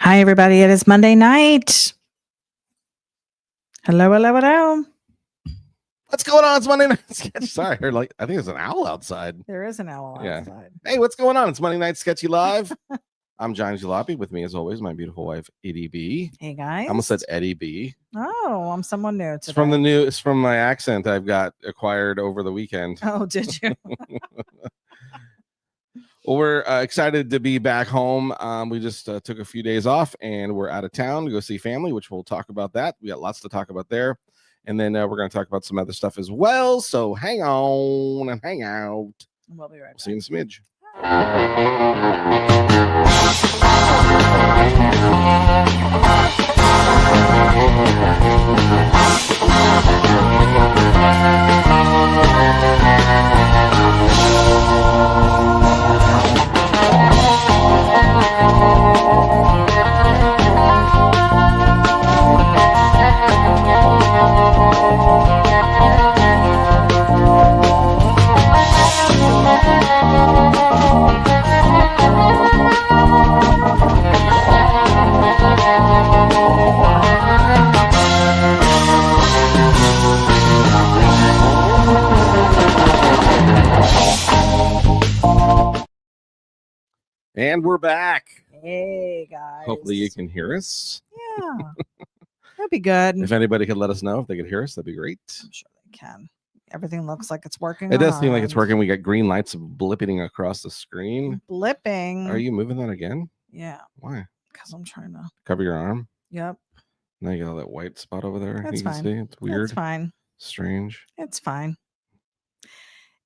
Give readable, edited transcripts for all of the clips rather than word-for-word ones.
Hi, everybody. It is Monday night. Hello, hello, hello. What's going on? It's Monday Night Sketchy. Sorry, I heard I think there's an owl outside. There is an owl outside. Hey, what's going on? It's Monday Night Sketchy Live. I'm John Jalopy. With me, as always, my beautiful wife, Eddie B. Hey, guys. I almost said Eddie B. Oh, I'm someone new today. It's from my accent I've got acquired over the weekend. Oh, did you? Well, we're excited to be back home. We just took a few days off, and we're out of town to go see family, which we'll talk about that. We got lots to talk about there. And then we're going to talk about some other stuff as well. So hang on and hang out. We'll be right back. See you in a smidge. And we're back. Hey, guys. Hopefully you can hear us. Yeah. That'd be good. If anybody could let us know if they could hear us, that'd be great. I'm sure they can. Everything looks like it's working. It does seem like it's working. We got green lights blipping across the screen. Blipping. Are you moving that again? Yeah. Why? Because I'm trying to Cover your arm? Yep. Now you got all that white spot over there. That's you can fine. see it's weird. It's fine. Strange. It's fine.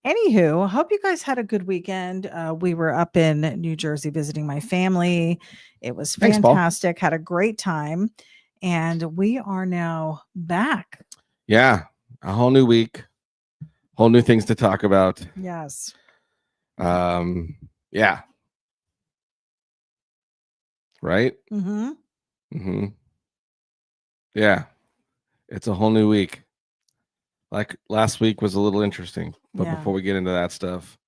Anywho, hope you guys had a good weekend. We were up in New Jersey visiting my family. It was fantastic. Had a great time. And we are now back. Yeah. A whole new week. Whole new things to talk about. Yes. Yeah. Right? Mm-hmm. Mm-hmm. Yeah. It's a whole new week. Like last week was a little interesting, but before we get into that stuff,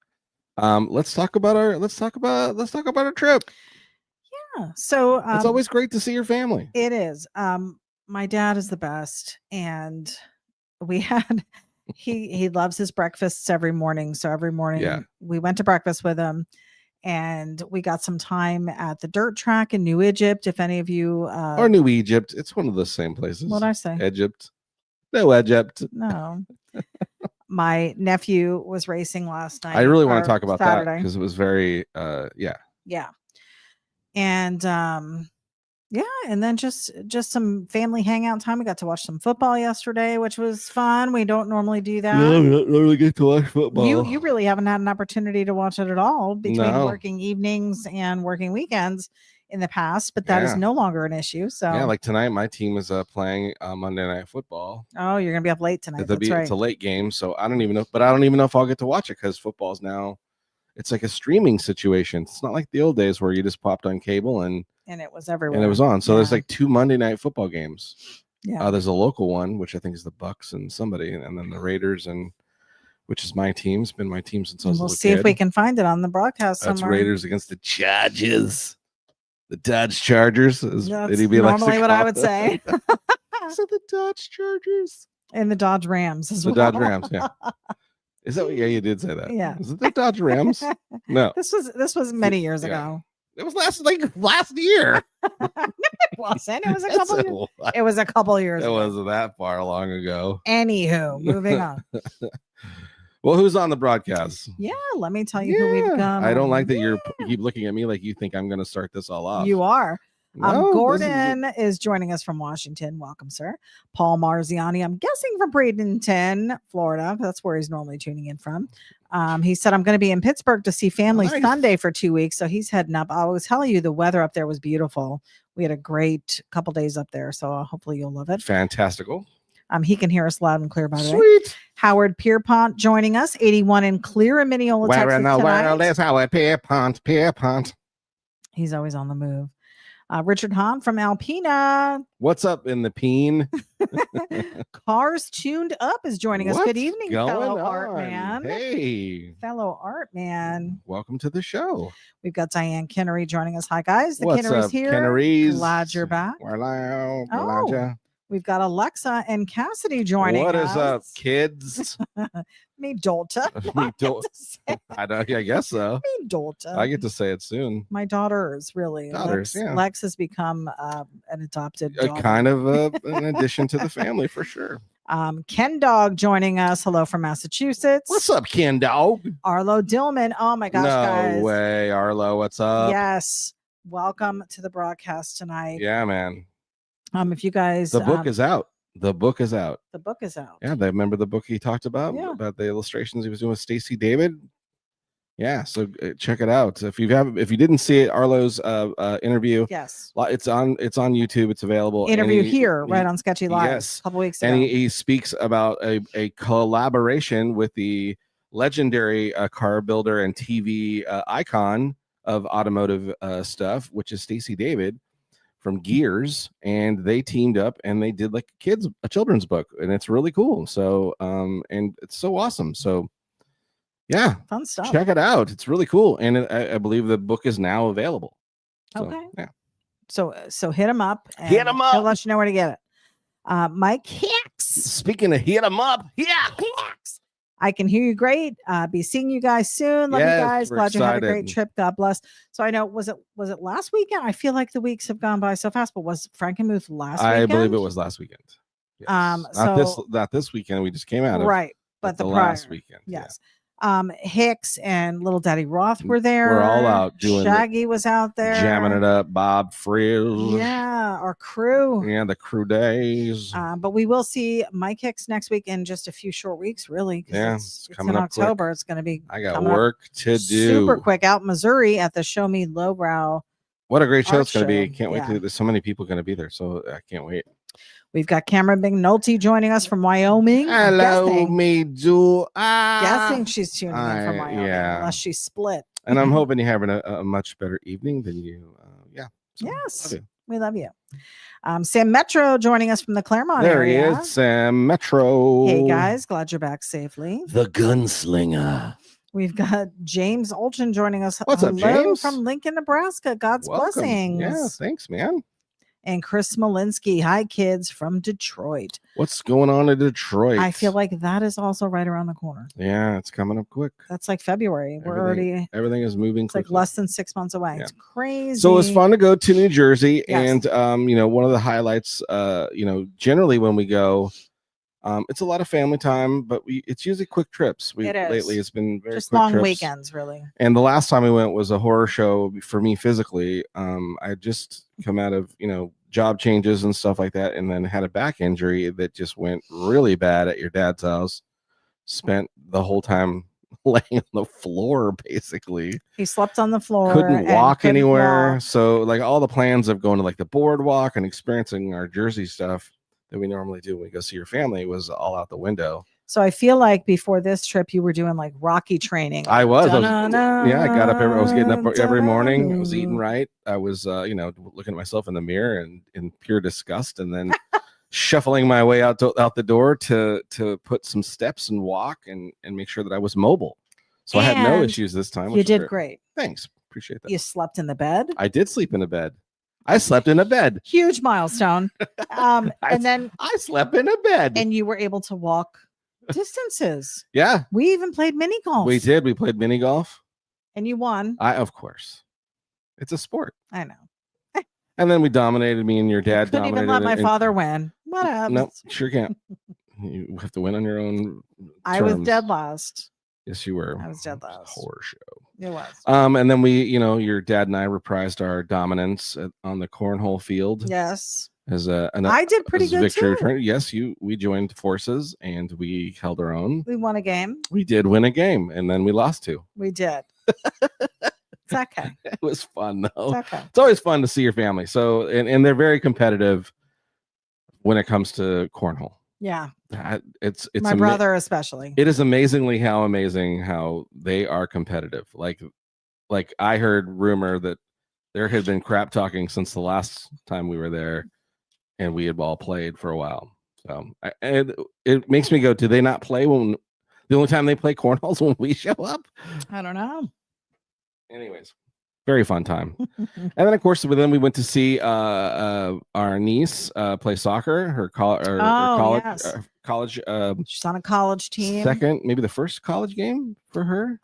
let's talk about our trip. Yeah. So it's always great to see your family. It is. My dad is the best, and we had he loves his breakfasts every morning. So every morning we went to breakfast with him, and we got some time at the dirt track in New Egypt. If any of you or New Egypt, it's one of the same places. What'd I say? Egypt. No, Egypt. No. My nephew was racing last night. I really want to talk about Saturday. that because it was very Yeah. And and then just some family hangout time. We got to watch some football yesterday, which was fun. We don't normally do that. No, we don't really get to watch football. You really haven't had an opportunity to watch it at all between working evenings and working weekends in the past, but that is no longer an issue. So like tonight, my team is playing Monday Night Football. Oh, you're gonna be up late tonight. That's right. It's a late game, so I don't even know. But I don't even know if I'll get to watch it because football's now. It's like a streaming situation. It's not like the old days where you just popped on cable and it was everywhere. And it was on. So there's like 2 Monday Night Football games. Yeah. There's a local one, which I think is the Bucks and somebody, and then the Raiders, and which is my team. It's been my team since I was a little kid. We'll see if we can find it on the broadcast somewhere. That's Raiders against the Chargers. The Dodge Chargers. That's normally what I would say. So the Dodge Chargers. And the Dodge Rams as well. The Dodge Rams, yeah. Is that what? Yeah, you did say that. Yeah. Is it the Dodge Rams? No. This was many years ago. It was last year. It wasn't. It was a couple years. It was a couple years ago. It wasn't that far long ago. Anywho, moving on. Well, who's on the broadcast? Yeah, let me tell you who we've got. I don't like that you keep looking at me like you think I'm going to start this all off. You are. No, Gordon is joining us from Washington. Welcome, sir. Paul Marziani, I'm guessing from Bradenton, Florida. That's where he's normally tuning in from. He said, I'm going to be in Pittsburgh to see family Sunday for 2 weeks. So he's heading up. I was telling you the weather up there was beautiful. We had a great couple days up there. So hopefully you'll love it. Fantastical. He can hear us loud and clear, by the way. Sweet. Howard Pierpont joining us, 81 in Clear in Mineola, Texas. Where in the world is Howard Pierpont? He's always on the move. Richard Hahn from Alpena. What's up in the peen? Cars Tuned Up is joining us. What's Good evening, going fellow on? art man. Hey, Fellow art man. welcome to the show. We've got Diane Kinnery joining us. Hi, guys. The What's Kinnery's up, here. Kinnerys? Glad you're back. Hello, Oh, Elijah. We've got Alexa and Cassidy joining What us. is up, kids? Me Dolta. Me I guess so. Me Dolta. I get to say it soon. My daughters, really. Daughters, yeah. Lex has become an adopted A daughter. kind of an addition to the family for sure. Ken Dog joining us. Hello from Massachusetts. What's up, Ken Dog? Arlo Dillman. Oh my gosh, guys. No way, Arlo. What's up? Yes. Welcome to the broadcast tonight. Yeah, man. If you guys The book is out. The book is out. The book is out. Yeah, remember the book he talked about? Yeah. About the illustrations he was doing with Stacey David? Yeah, so check it out. If you didn't see it, Arlo's interview, yes, it's on YouTube. It's available. Interview here, right on Sketchy Live. Yes, a couple weeks ago. And he speaks about a collaboration with the legendary car builder and TV icon of automotive stuff, which is Stacey David from Gears, and they teamed up and they did like a children's book, and it's really cool. So and it's so awesome. So yeah, fun stuff. Check it out. It's really cool, and I believe the book is now available. So, okay. Yeah. So hit him up. Hit him up. He'll let you know where to get it. Mike Hicks. Speaking of hit him up, yeah, Hicks. I can hear you great. Be seeing you guys soon. Love you guys. Glad you had a great trip. God bless. So I know, was it last weekend? I feel like the weeks have gone by so fast, but was Frankenmuth last weekend? I believe it was last weekend. Yes. Not this weekend. We just came out of right, but the last weekend. Yes. Hicks and Little Daddy Roth were there. We're all out doing Shaggy was out there jamming it up. Bob Frizz. Yeah, our crew. Yeah, the crew days. But we will see Mike Hicks next week in just a few short weeks, really. Yeah, it's coming in October. Quick. It's going to be. I got work to do. Super quick out in Missouri at the Show Me Lowbrow. What a great show it's going to be! Can't wait yeah. to. There's so many people going to be there, so I can't wait. We've got Cameron McNulty joining us from Wyoming. Hello, me do. Guessing she's tuning in from Wyoming, unless she's split. And I'm hoping you're having a much better evening than you. Yeah. So yes, we love you. Sam Metro joining us from the Claremont area. There he is, Sam Metro. Hey guys, glad you're back safely. The gunslinger. We've got James Olchin joining us. What's up, James? From Lincoln, Nebraska. God's blessings. Yeah, thanks, man. And Chris Smolinski. Hi, kids from Detroit. What's going on in Detroit? I feel like that is also right around the corner. Yeah, it's coming up quick. That's like February. Everything is moving quickly. It's like less than 6 months away. Yeah. It's crazy. So it was fun to go to New Jersey. Yes. And one of the highlights, generally when we go, it's a lot of family time, but it's usually quick trips. Lately it's been very just quick long trips. weekends, really. And the last time we went was a horror show for me physically. I just come out of job changes and stuff like that, and then had a back injury that just went really bad at your dad's house. Spent the whole time laying on the floor, basically. He slept on the floor. Couldn't walk anywhere. So like all the plans of going to like the boardwalk and experiencing our Jersey stuff that we normally do when we go see your family was all out the window. So I feel like before this trip, you were doing like Rocky training. I was I got up. I was getting up every morning. I was eating right. I was, looking at myself in the mirror and in pure disgust, and then shuffling my way out the door to put some steps and walk and make sure that I was mobile. So I had no issues this time. You did great. Thanks. Appreciate that. You slept in the bed? I did sleep in a bed. I slept in a bed. Huge milestone. And then I slept in a bed. And you were able to walk distances. Yeah. We even played mini golf. We did. We played mini golf. And you won. Of course. It's a sport. I know. And then we dominated. Me and your dad couldn't dominated. Even let my father win. What up? No, sure can't. You have to win on your own terms. I was dead last. Yes, you were. I was dead last. Horror show. It was. And then we, your dad and I reprised our dominance on the cornhole field. Yes. I did pretty good victory too. Yes, we joined forces and we held our own. We won a game. We did win a game, and then we lost 2. We did. It's okay. It was fun though. It's okay. It's always fun to see your family. So and they're very competitive when it comes to cornhole. Yeah. It's my brother especially. It is amazing how they are competitive. Like I heard rumor that there had been crap talking since the last time we were there, and we had all played for a while. So and it makes me go, do they not play when the only time they play cornholes when we show up? I don't know. Anyways, very fun time. And then of course, then we went to see our niece play soccer. Her college, yes. college. She's on a college team. Second, maybe the first college game for her.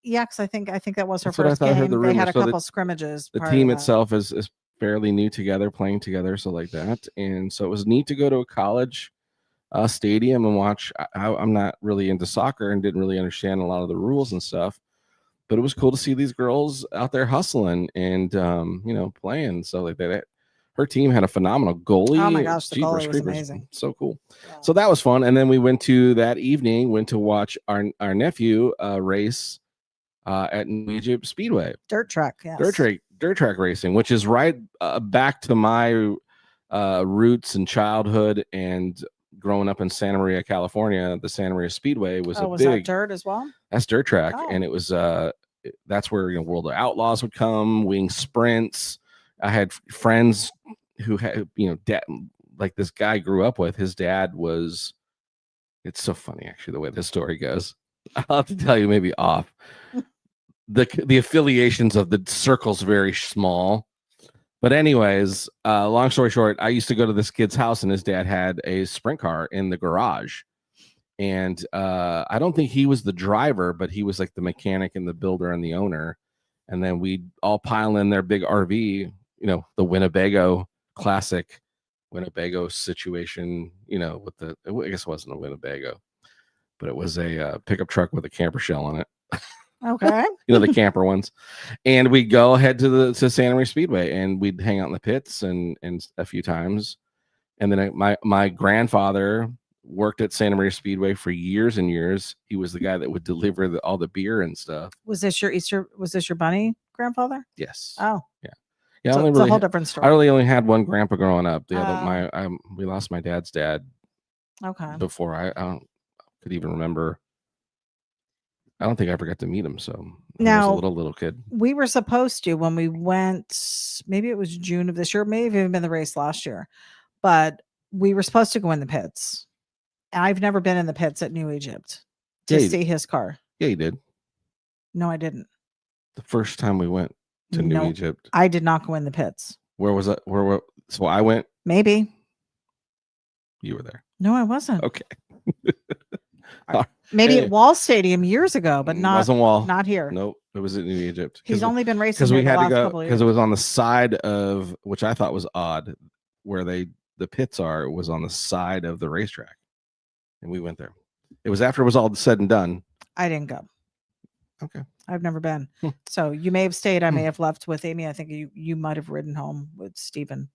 Yeah, because I think that was her That's what I first thought. I heard game. the They rumor. had a So couple scrimmages. The prior team to that. itself is fairly new together, playing together, so like that. And so it was neat to go to a college stadium and watch. I'm not really into soccer and didn't really understand a lot of the rules and stuff, but it was cool to see these girls out there hustling and playing. So like that. Her team had a phenomenal goalie. Oh my gosh, the goalie was amazing. So cool. Yeah. So that was fun. And then we went to watch our nephew race at New Egypt Speedway. Dirt track, yes. Dirt track racing, which is right back to my roots and childhood and growing up in Santa Maria, California. The Santa Maria Speedway was was that dirt as well? That's dirt track, Oh. and it was that's where World of Outlaws would come, wing sprints. I had friends who had dad, like this guy I grew up with. His dad was. It's so funny actually the way this story goes. I'll have to tell you maybe off. The affiliations of the circle's very small. But anyways, long story short, I used to go to this kid's house and his dad had a sprint car in the garage. And I don't think he was the driver, but he was like the mechanic and the builder and the owner. And then we'd all pile in their big RV, the Winnebago classic Winnebago situation, with I guess it wasn't a Winnebago, but it was a pickup truck with a camper shell on it. Okay. The camper ones. And we'd go head to Santa Maria Speedway and we'd hang out in the pits and a few times. And then my grandfather worked at Santa Maria Speedway for years and years. He was the guy that would deliver all the beer and stuff. Was this your bunny grandfather? Yes. Oh. Yeah. Yeah. So it's a whole different story. I really only had one grandpa growing up. The other, we lost my dad's dad. Okay. Before I could even remember. I don't think I ever got to meet him. So now, I was a little kid. We were supposed to when we went. Maybe it was June of this year. Maybe even been the race last year, but we were supposed to go in the pits. I've never been in the pits at New Egypt to see his car. Yeah, you did. No, I didn't. The first time we went to New Egypt, I did not go in the pits. Where was it? So I went. Maybe you were there. No, I wasn't. Okay. Maybe at Wall Stadium years ago, but not here. Nope, it was at New Egypt. He's only been racing because we had to go because it was on the side of, which I thought was odd, where the pits are. It was on the side of the racetrack, and we went there. It was after it was all said and done. I didn't go. Okay. I've never been. So you may have stayed. I may have left with Amy. I think you might have ridden home with Stephen.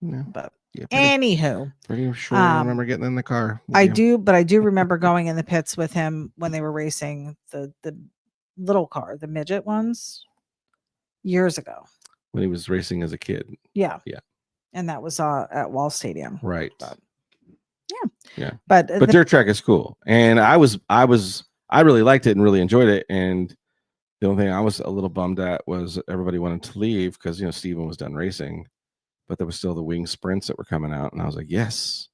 No. But yeah, anywho, pretty sure I remember getting in the car. I do remember going in the pits with him when they were racing the little car, the midget ones, years ago. When he was racing as a kid. Yeah. Yeah. And that was at Wall Stadium. Right. But, yeah. But dirt track is cool. And I really liked it and really enjoyed it. And the only thing I was a little bummed at was everybody wanted to leave because Stephen was done racing. But there was still the wing sprints that were coming out, and I was like, "Yes!"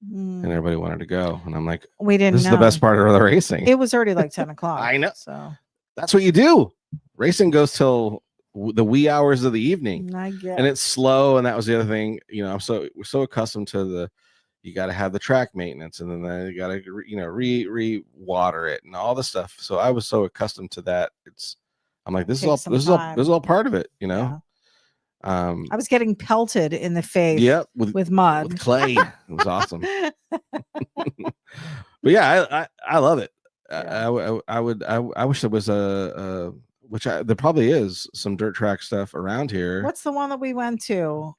And everybody wanted to go, and I'm like, "We didn't." This is the best part of the racing. It was already like 10 o'clock. I know. So that's what you do. Racing goes till the wee hours of the evening, and it's slow. And that was the other thing. We're so accustomed to you got to have the track maintenance, and then you got to re-water it and all the stuff. So I was so accustomed to that. I'm like, this is all part of it, Yeah. I was getting pelted in the face. Yep, with mud, with clay. It was awesome. But yeah, I love it. Yeah. I wish there was there probably is some dirt track stuff around here. What's the one that we went to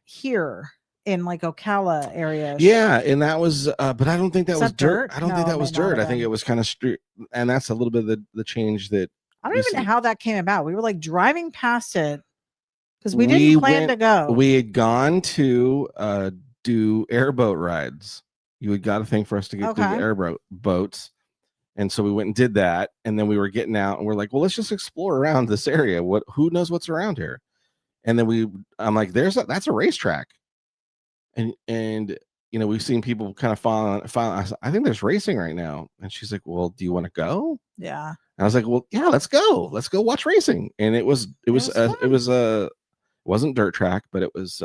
here in like Ocala area? Yeah, and that was but I don't think that was dirt. I don't think that was dirt. I think it was kind of street, and that's a little bit of the change that I don't even know how that came about. We were like driving past it. Because we didn't plan to go. We had gone to do airboat rides. You had got a thing for us to get to the airboat boats. And so we went and did that, and then we were getting out, and we're like, well, let's just explore around this area. Who knows what's around here? And then I'm like, that's a racetrack, and we've seen people kind of follow. I think there's racing right now, and she's like, well, do you want to go? Yeah. And I was like, well, yeah, let's go watch racing. And it wasn't dirt track, but it was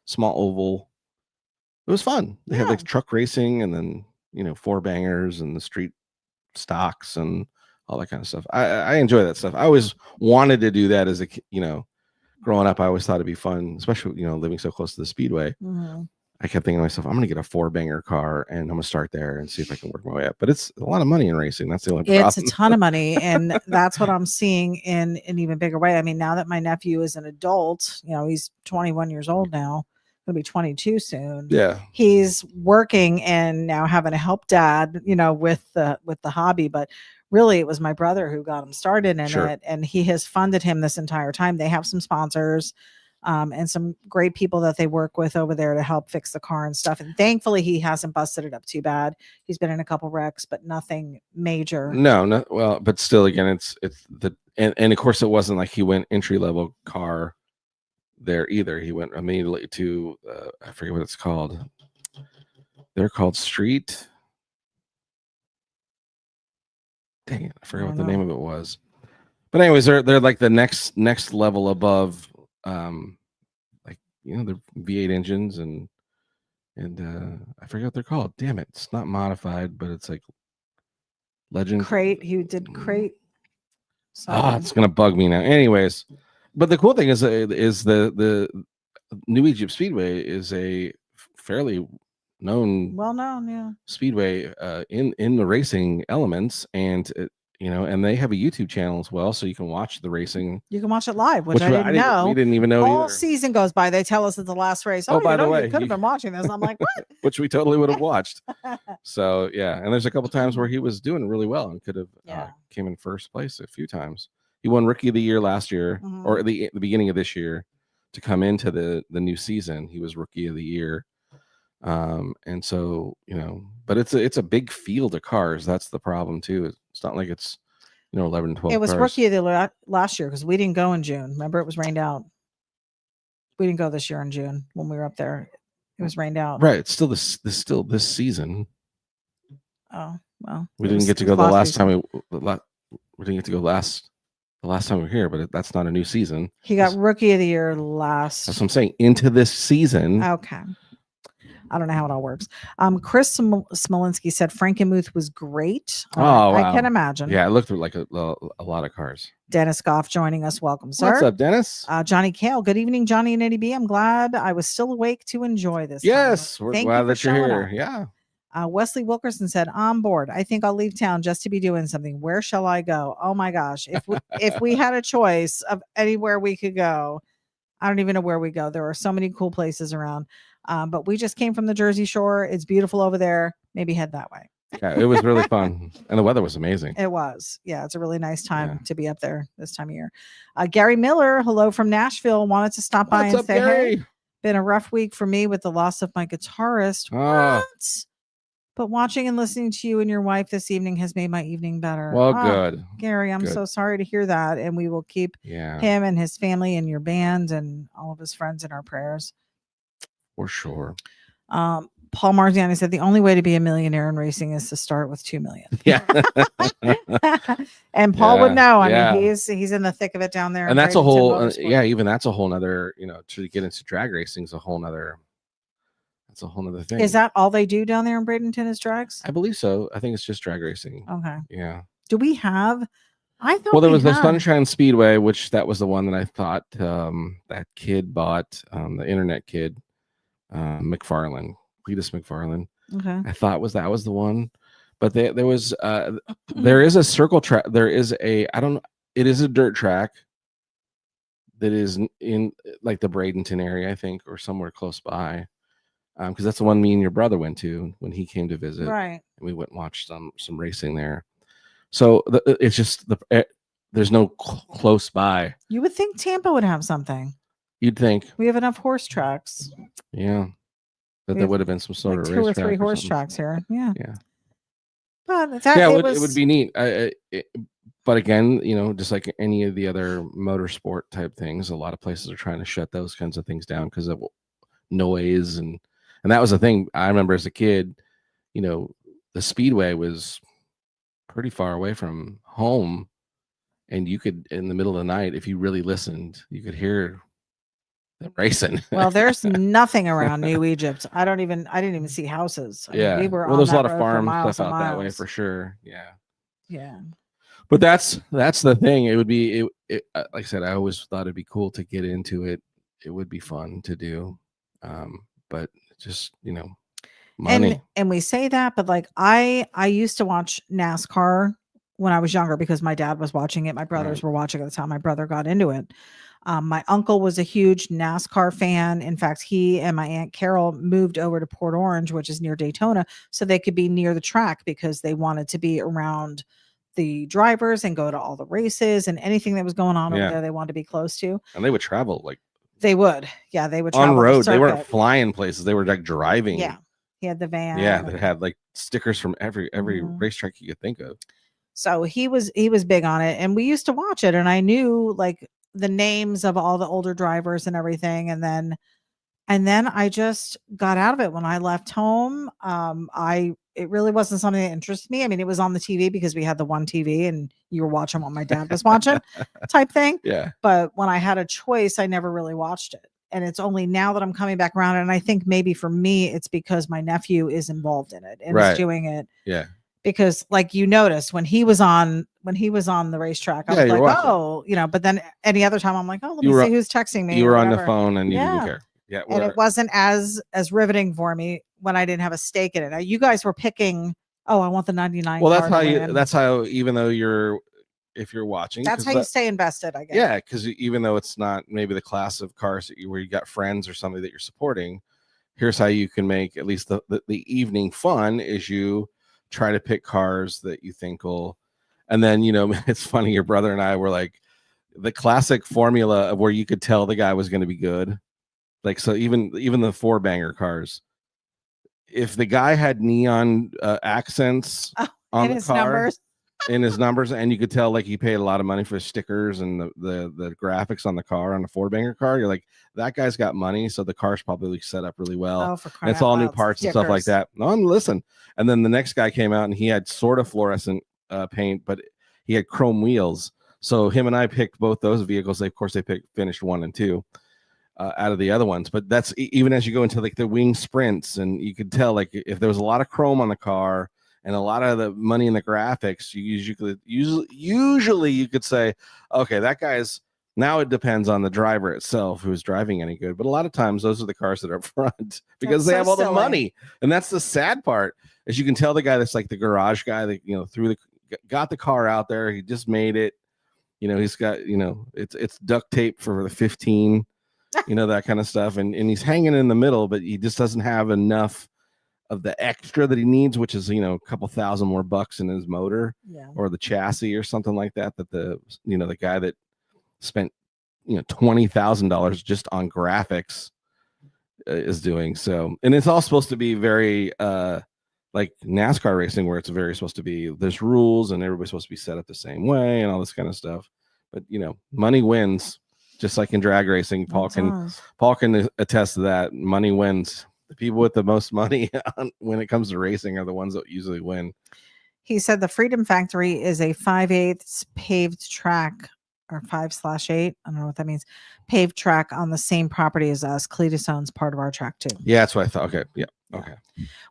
small oval. It was fun. They had like truck racing, and then four bangers and the street stocks and all that kind of stuff. I enjoy that stuff. I always wanted to do that as a growing up. I always thought it'd be fun, especially living so close to the speedway. Mm-hmm. I kept thinking to myself, I'm going to get a four banger car and I'm going to start there and see if I can work my way up. But it's a lot of money in racing. That's the only problem. It's a ton of money. And that's what I'm seeing in an even bigger way. I mean, now that my nephew is an adult, he's 21 years old now, going to be 22 soon. Yeah. He's working and now having to help dad, with the hobby. But really, it was my brother who got him started in it. And he has funded him this entire time. They have some sponsors. And some great people that they work with over there to help fix the car and stuff. And thankfully, he hasn't busted it up too bad. He's been in a couple wrecks, but nothing major. No, well, but still, again, it's and of course, it wasn't like he went entry level car there either. He went immediately to I forget what it's called. They're called street. Dang it, I forgot what the name of it was. But anyways, they're like the next level above. The V8 engines and I forget what they're called. Damn it, it's not modified, but it's like Legend Crate. He did Crate. It's gonna bug me now. Anyways, but the cool thing is the New Egypt Speedway is a fairly well-known speedway in the racing elements, and and they have a YouTube channel as well, so you can watch the racing. You can watch it live, which I didn't know. We didn't even know. All season goes by, they tell us it's the last race. Oh, by the way, you could have been watching this. I'm like, what? Which we totally would have watched. So yeah, and there's a couple times where he was doing really well and could have came in first place a few times. He won Rookie of the Year last year, or the beginning of this year, to come into the new season. He was Rookie of the Year. And so but it's a big field of cars. That's the problem too. It's not like it's 11, 12 it was cars. Rookie of the last year because we didn't go in June. Remember, it was rained out. We didn't go this year in June when we were up there. It was rained out. Right. It's still this season. Oh well, we didn't get to go the last time we didn't get to go the last time we were here, but that's not a new season. He got Rookie of the Year last. That's what I'm saying. Into this season. Okay. I don't know how it all works. Chris Smolinski said Frankenmuth was great. Wow. I can imagine. Yeah, it looked like a lot of cars. Dennis Goff joining us. Welcome, sir. What's up, Dennis? Johnny Kale. Good evening, Johnny and Eddie B. I'm glad I was still awake to enjoy this. Yes, we're glad that you're here. Up. Yeah. Wesley Wilkerson said, "On board. I think I'll leave town just to be doing something. Where shall I go? Oh my gosh! If we had a choice of anywhere we could go, I don't even know where we go. There are so many cool places around." But we just came from the Jersey Shore. It's beautiful over there. Maybe head that way. Yeah, it was really fun. And the weather was amazing. It was. Yeah, it's a really nice time to be up there this time of year. Gary Miller, hello from Nashville. Wanted to stop by and say, Gary? Hey, been a rough week for me with the loss of my guitarist. What? But watching and listening to you and your wife this evening has made my evening better. Well, good. Gary, I'm so sorry to hear that. And we will keep him and his family and your band and all of his friends in our prayers. For sure. Paul Marziani said the only way to be a millionaire in racing is to start with 2 million. Yeah. And Paul would know. I mean, he's in the thick of it down there. And that's a whole even that's a whole nother, to get into drag racing is a whole nother thing. Is that all they do down there in Bradenton is drags? I believe so. I think it's just drag racing. Okay. Yeah. Do we have there was the Sunshine Speedway, which that was the one that I thought that kid bought, the internet kid. McFarlane, Cletus McFarlane. Okay. I thought that was the one, but there was there is a circle track. There is it is a dirt track that is in like the Bradenton area, I think, or somewhere close by. Because that's the one me and your brother went to when he came to visit. Right. And we went and watched some racing there. So it's just there's no close by. You would think Tampa would have something. You'd think. We have enough horse tracks. Yeah. That there would have been some sort of 2 or 3 horse tracks here. Yeah. Yeah. But Yeah, it would be neat. But again, just like any of the other motorsport type things, a lot of places are trying to shut those kinds of things down because of noise and that was the thing. I remember as a kid, the speedway was pretty far away from home, and you could, in the middle of the night, if you really listened, you could hear them racing. Well, there's nothing around New Egypt. I didn't even see houses. I mean, we were well, on there's a that lot of road for farm miles stuff and out that way miles. for sure. Yeah. But that's the thing. It would be like I said, I always thought it'd be cool to get into it. It would be fun to do. But just money. And we say that, but like I used to watch NASCAR when I was younger because my dad was watching it. My brothers were watching at the time. My brother got into it. My uncle was a huge NASCAR fan. In fact, he and my aunt Carol moved over to Port Orange, which is near Daytona, so they could be near the track because they wanted to be around the drivers and go to all the races and anything that was going on over there. They wanted to be close to. And they would travel they would travel on road. They weren't flying places. They were like driving. Yeah. He had the van. Yeah, that had like stickers from every racetrack you could think of. So he was big on it, and we used to watch it, and I knew like the names of all the older drivers and everything, and then I just got out of it when I left home. It really wasn't something that interested me. I mean, it was on the TV because we had the one TV and you were watching what my dad was watching type thing. Yeah. But when I had a choice, I never really watched it. And it's only now that I'm coming back around. And I think maybe for me, it's because my nephew is involved in it and is doing it. Yeah. Because like you notice when he was on the racetrack, I was like, oh, but then any other time I'm like, oh, let me see who's texting me. You were on the phone and you didn't care. Yeah. And it wasn't as riveting for me when I didn't have a stake in it. Now, you guys were picking, I want the 99. Well, that's how, even though if you're watching, that's how you stay invested, I guess. Yeah. Because even though it's not maybe the class of cars where you got friends or somebody that you're supporting, here's how you can make at least the evening fun is you try to pick cars that you think will, and then, it's funny. Your brother and I were like the classic formula of where you could tell the guy was going to be good. Like, so even the 4-banger cars, if the guy had neon accents on the car in his numbers, and you could tell like he paid a lot of money for stickers and the graphics on the car on the 4-banger car, you're like, that guy's got money, so the car's probably set up really well. It's all new parts and stuff like that. No, and listen, and then the next guy came out and he had sort of fluorescent paint, but he had chrome wheels. So him and I picked both those vehicles. Of course, they finished 1 and 2. Out of the other ones, but that's even as you go into like the wing sprints, and you could tell like if there was a lot of chrome on the car and a lot of the money in the graphics, usually you could say, okay, that guy's, now it depends on the driver itself who's driving any good, but a lot of times those are the cars that are up front because they have all the money, and that's the sad part. As you can tell, the guy that's like the garage guy that got the car out there, he just made it. He's got it's duct tape for the 15. That kind of stuff. And he's hanging in the middle, but he just doesn't have enough of the extra that he needs, which is, a couple $1,000 more bucks in his motor or the chassis or something like that, that the guy that spent, $20,000 just on graphics is doing. So, and it's all supposed to be very, like NASCAR racing, where it's very supposed to be, there's rules and everybody's supposed to be set up the same way and all this kind of stuff. But, money wins. Just like in drag racing, Paul can attest to that. Money wins. The people with the most money when it comes to racing are the ones that usually win. He said the Freedom Factory is a 5/8 paved track, or 5/8. I don't know what that means. Paved track on the same property as us. Cletus owns part of our track too. Yeah, that's what I thought. Okay. Yeah. Okay.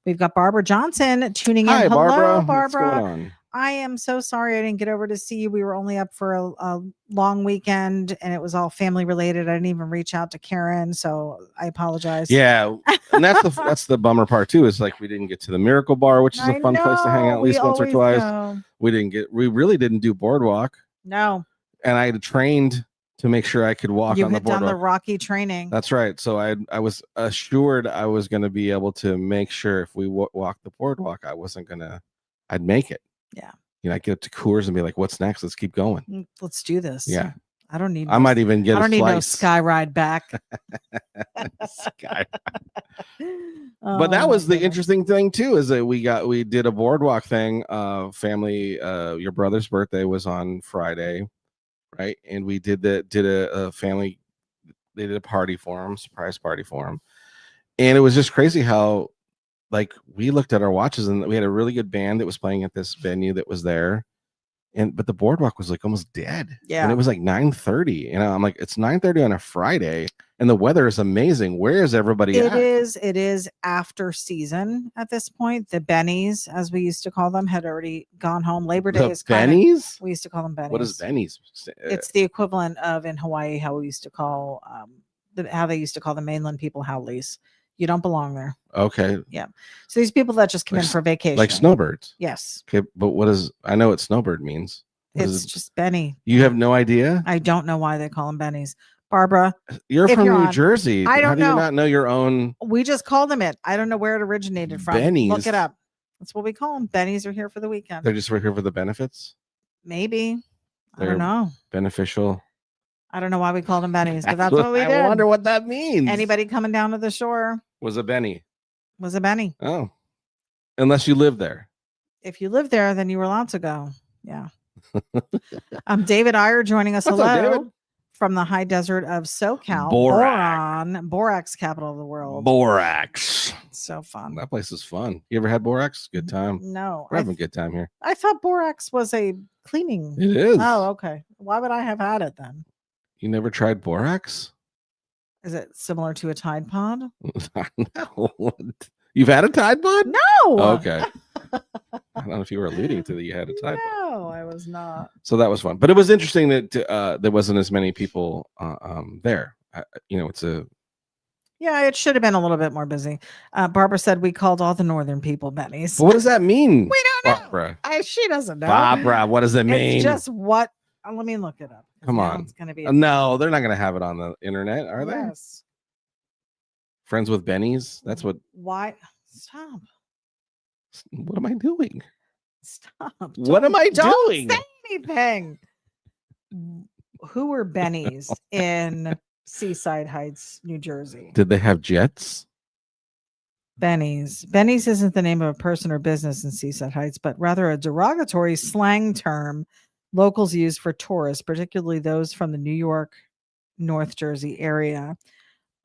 We've got Barbara Johnson tuning in. Hi, Hello, Barbara. Barbara. What's going on? I am so sorry I didn't get over to see you. We were only up for a long weekend and it was all family related. I didn't even reach out to Karen, so I apologize. Yeah, and that's the bummer part too. Is like we didn't get to the Miracle Bar, which is a fun place to hang out at least once or twice. Go. We really didn't do Boardwalk. No. And I had trained to make sure I could walk on the boardwalk. You had done the Rocky training. That's right. So I was assured I was going to be able to make sure if we walked the boardwalk, I'd make it. Yeah. I get up to Coors and be like, what's next? Let's keep going. Let's do this. Yeah. I don't need. I might even get I a don't need no slice. sky ride back. Sky. Oh, But that my was the goodness. interesting thing too, is that we did a boardwalk thing. Family, your brother's birthday was on Friday, right? And we did a family. They did a party for him, surprise party for him, and it was just crazy how, like, we looked at our watches and we had a really good band that was playing at this venue that was there, but the boardwalk was like almost dead. Yeah. And it was like 9:30. I'm like, it's 9:30 on a Friday and the weather is amazing. Where is everybody at? It is after season at this point. The bennies, as we used to call them, had already gone home. Labor Day The is kind of, bennies? we used to call them bennies. What is bennies? It's the equivalent of in Hawaii how we used to call how they used to call the mainland people howlies. You don't belong there. Okay. Yeah. So these people that just come in for vacation. Like snowbirds. Yes. Okay, but I know what snowbird means. It's just Benny. You have no idea? I don't know why they call them bennies. Barbara, you're if from you're New on- Jersey. I How don't do you know. not know your own? We just call them it. I don't know where it originated from. Bennies. Look it up. That's what we call them. Bennies are here for the weekend. They're just here for the benefits? Maybe. I They're don't know. Beneficial. I don't know why we called them bennies, but that's what we did. I wonder what that means. Anybody coming down to the shore Was a Benny. was a benny. Oh. Unless you live there. If you live there, then you were allowed to go. Yeah. David Iyer joining us. What's up, Hello. David? From the high desert of SoCal. Borax, capital of the world. Borax. So fun. That place is fun. You ever had borax? Good time. No. We're having a good time here. I thought borax was a cleaning. It is. Oh, okay. Why would I have had it then? You never tried borax? Is it similar to a Tide Pod? No. You've had a Tide Pod? No. Okay. I don't know if you were alluding to that you had a Tide Pod. No, I was not. So that was fun. But it was interesting that there wasn't as many people there. It's a... Yeah, it should have been a little bit more busy. Barbara said we called all the northern people bennies. But what does that mean? We don't know. Barbara. She doesn't know. Barbara, what does it mean? It's just what. Let me look it up. Come Now on. It's gonna be No, they're not going to have it on the internet, are they? Yes. Friends with Bennies? That's what... Why? Stop. What am I doing? Stop. What am I Don't doing? say anything. Who were bennies in Seaside Heights, New Jersey? Did they have jets? Bennies. Bennies isn't the name of a person or business in Seaside Heights, but rather a derogatory slang term locals use for tourists, particularly those from the New York, North Jersey area.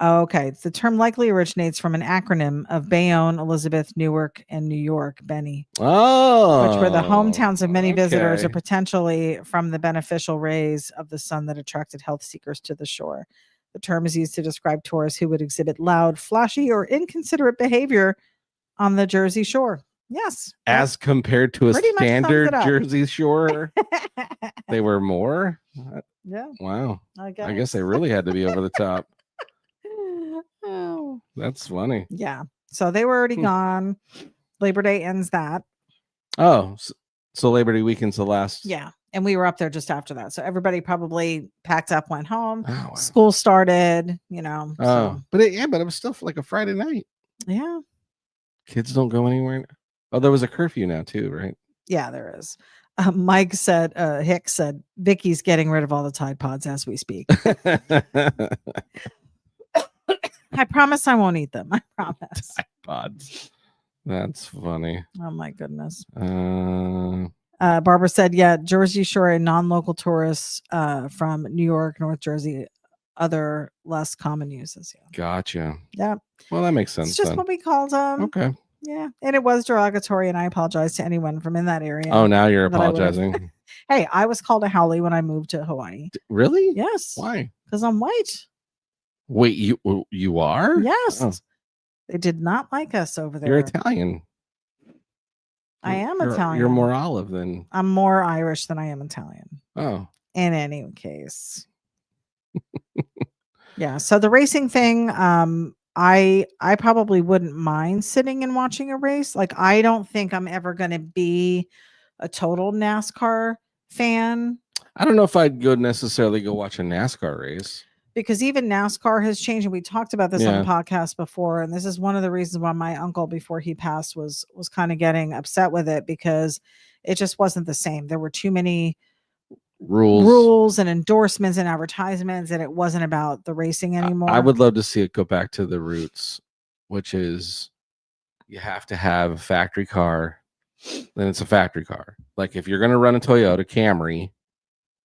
Okay. The term likely originates from an acronym of Bayonne, Elizabeth, Newark, and New York, Benny, Oh. which were the hometowns of many visitors or okay. potentially from the beneficial rays of the sun that attracted health seekers to the shore. The term is used to describe tourists who would exhibit loud, flashy, or inconsiderate behavior on the Jersey shore. Yes. As compared to a pretty much sums standard it up. Jersey Shore, they were more? Yeah. Wow. I I guess they really had to be over the top. Oh. That's funny. Yeah. So they were already gone. Labor Day ends that. Oh, so Labor Day weekend's the last. Yeah. And we were up there just after that. So everybody probably packed up, went home. Oh, wow. School started, Oh, so, but it was still like a Friday night. yeah. Kids don't go anywhere. Oh, there was a curfew now too, right? Yeah, there is. Mike said, Hicks said, Vicky's getting rid of all the Tide Pods as we speak. I promise I won't eat them. I promise. Tide Pods. That's funny. Oh my goodness. Barbara said, yeah, Jersey Shore and non-local tourists from New York, North Jersey, other less common uses. Yeah. Gotcha. Yeah. Well, that makes sense. It's just then. what we called them. Okay. Yeah. And it was derogatory, and I apologize to anyone from in that area. Oh, now you're that I would've- apologizing. Hey, I was called a Howley when I moved to Hawaii. Really? Yes. Why? Because I'm white. Wait, you are? Yes. Oh. They did not like us over there. You're Italian. I am You're- Italian. You're more olive than... I'm more Irish than I am Italian. Oh. In any case. Yeah. So the racing thing, I probably wouldn't mind sitting and watching a race. Like, I don't think I'm ever going to be a total NASCAR fan, I don't know if I'd necessarily go watch a NASCAR race. because even NASCAR has changed. And we talked about this on the podcast before. And this is one of the reasons why my uncle, before he passed, was kind of getting upset with it, because it just wasn't the same. There were too many rules and endorsements and advertisements, and it wasn't about the racing anymore. I would love to see it go back to the roots, which is you have to have a factory car. Then it's a factory car. Like if you're going to run a Toyota Camry,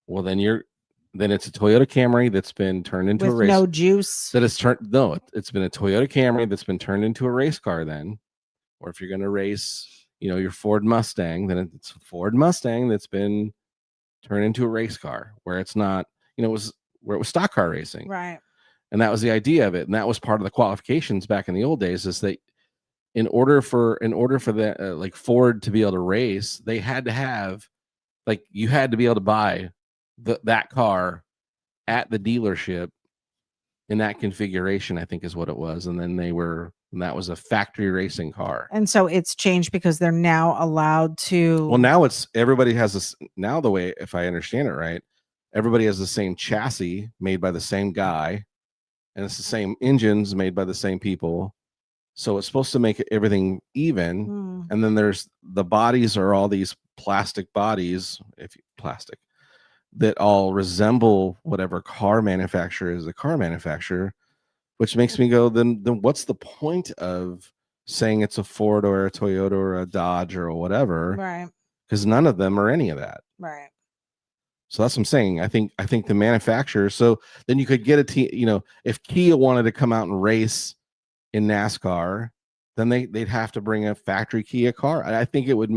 well, then it's a Toyota Camry that's been turned into with a race. No juice. It's been a Toyota Camry that's been turned into a race car then. Or if you're going to race, your Ford Mustang, then it's a Ford Mustang that's been turned into a race car where it's not, it was stock car racing. Right. And that was the idea of it. And that was part of the qualifications back in the old days, is that in order for the like Ford to be able to race, they had to have, like, you had to be able to buy that car at the dealership in that configuration, I think is what it was. And then that was a factory racing car. And so it's changed because they're now allowed to. Well, now everybody has this now, the way, if I understand it right, everybody has the same chassis made by the same guy, and it's the same engines made by the same people. So it's supposed to make everything even. And then there's the bodies are all these plastic bodies, that all resemble whatever car manufacturer is the car manufacturer, which makes me go, then what's the point of saying it's a Ford or a Toyota or a Dodge or whatever? Right. Because none of them are any of that. Right. So that's what I'm saying. I think the manufacturer. So then you could get a team. If Kia wanted to come out and race in NASCAR, then they'd have to bring a factory Kia car. I think it would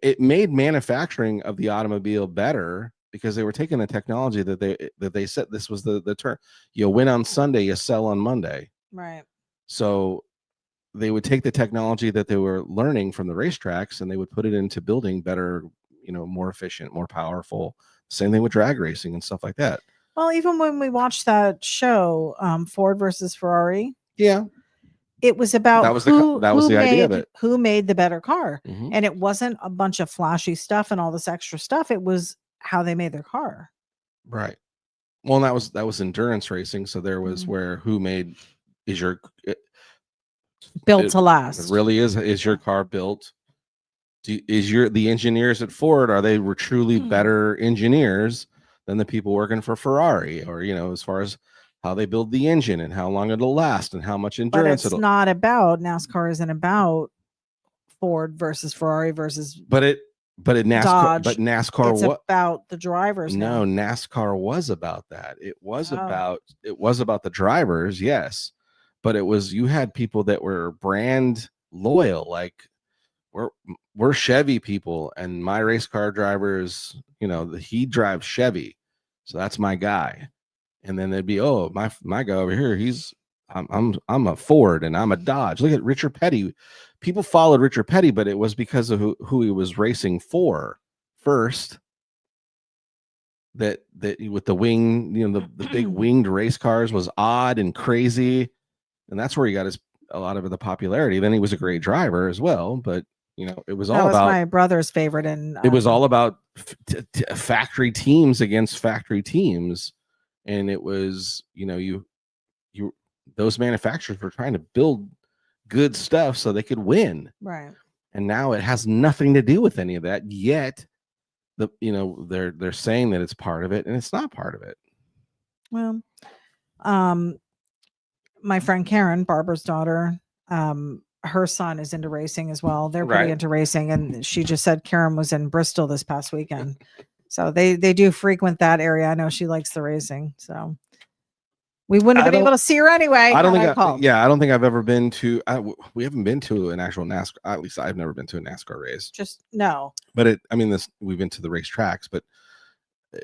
it made manufacturing of the automobile better, because they were taking the technology that they said, this was the term, you win on Sunday, you sell on Monday. Right. So they would take the technology that they were learning from the racetracks and they would put it into building better, more efficient, more powerful. Same thing with drag racing and stuff like that. Well, even when we watched that show, Ford versus Ferrari. Yeah. It was about that was the idea of it. Who made the better car. Mm-hmm. And it wasn't a bunch of flashy stuff and all this extra stuff. It was how they made their car. Right. Well, and that was endurance racing. So there was where built to last. It really is your car built? The engineers at Ford, are they truly better engineers than the people working for Ferrari? Or, as far as how they build the engine and how long it'll last and how much endurance but it's not about NASCAR isn't about Ford versus Ferrari versus NASCAR Dodge. But NASCAR it's about the drivers. No, NASCAR was about that. It was about the drivers, yes. But you had people that were brand loyal, like we're Chevy people, and my race car driver is, he drives Chevy, so that's my guy. And then they'd be, oh, my guy over here, I'm a Ford and I'm a Dodge. Look at Richard Petty. People followed Richard Petty, but it was because of who he was racing for first. That with the wing, the big winged race cars was odd and crazy, and that's where he got a lot of the popularity. Then he was a great driver as well, but it was all about my brother's favorite, and it was all about factory teams against factory teams. And it was, those manufacturers were trying to build good stuff so they could win. Right. And now it has nothing to do with any of that. Yet they're saying that it's part of it, and it's not part of it. Well, my friend Karen, Barbara's daughter, her son is into racing as well. They're pretty into racing, and she just said Karen was in Bristol this past weekend. So they do frequent that area. I know she likes the racing, so we wouldn't have been able to see her anyway. I don't think I've ever been to. We haven't been to an actual NASCAR. At least I've never been to a NASCAR race. Just no. But we've been to the racetracks, but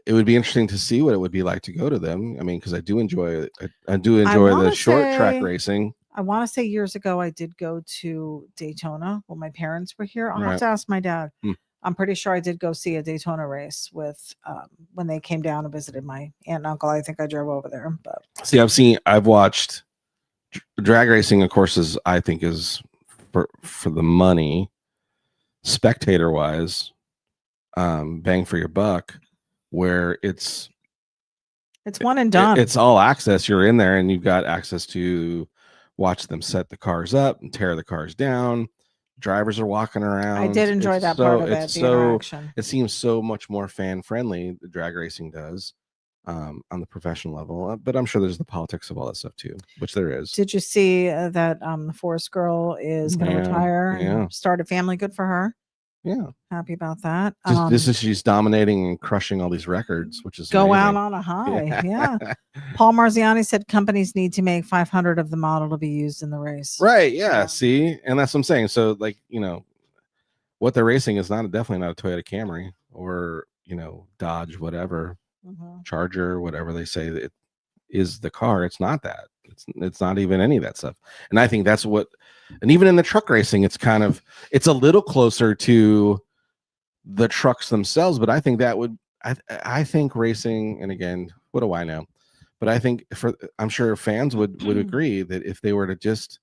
it would be interesting to see what it would be like to go to them. I mean, because I do enjoy the short track racing. I want to say years ago I did go to Daytona when my parents were here. I'll have to ask my dad. I'm pretty sure I did go see a Daytona race with when they came down and visited my aunt and uncle. I think I drove over there. But see, I've watched drag racing, of course, I think is for the money, spectator wise, bang for your buck, where it's one and done. It's all access. You're in there and you've got access to watch them set the cars up and tear the cars down. drivers are walking around. I did enjoy that part of it, the interaction. It seems so much more fan friendly. The drag racing does. On the professional level, but I'm sure there's the politics of all that stuff too, which there is. Did you see that the Forest girl is going to retire and start a family? Good for her. Yeah, happy about that. She's dominating and crushing all these records, which is go amazing. out on a high. Yeah. Paul Marziani said companies need to make 500 of the model to be used in the race. Right. Yeah. See, and that's what I'm saying. So, like, what they're racing is definitely not a Toyota Camry or Dodge, whatever. Charger, whatever they say that it is the car. It's not that. It's not even any of that stuff. And I think that's what, and even in the truck racing, it's a little closer to the trucks themselves. But I think I think racing, and again, what do I know? But I think I'm sure fans would agree that if they were to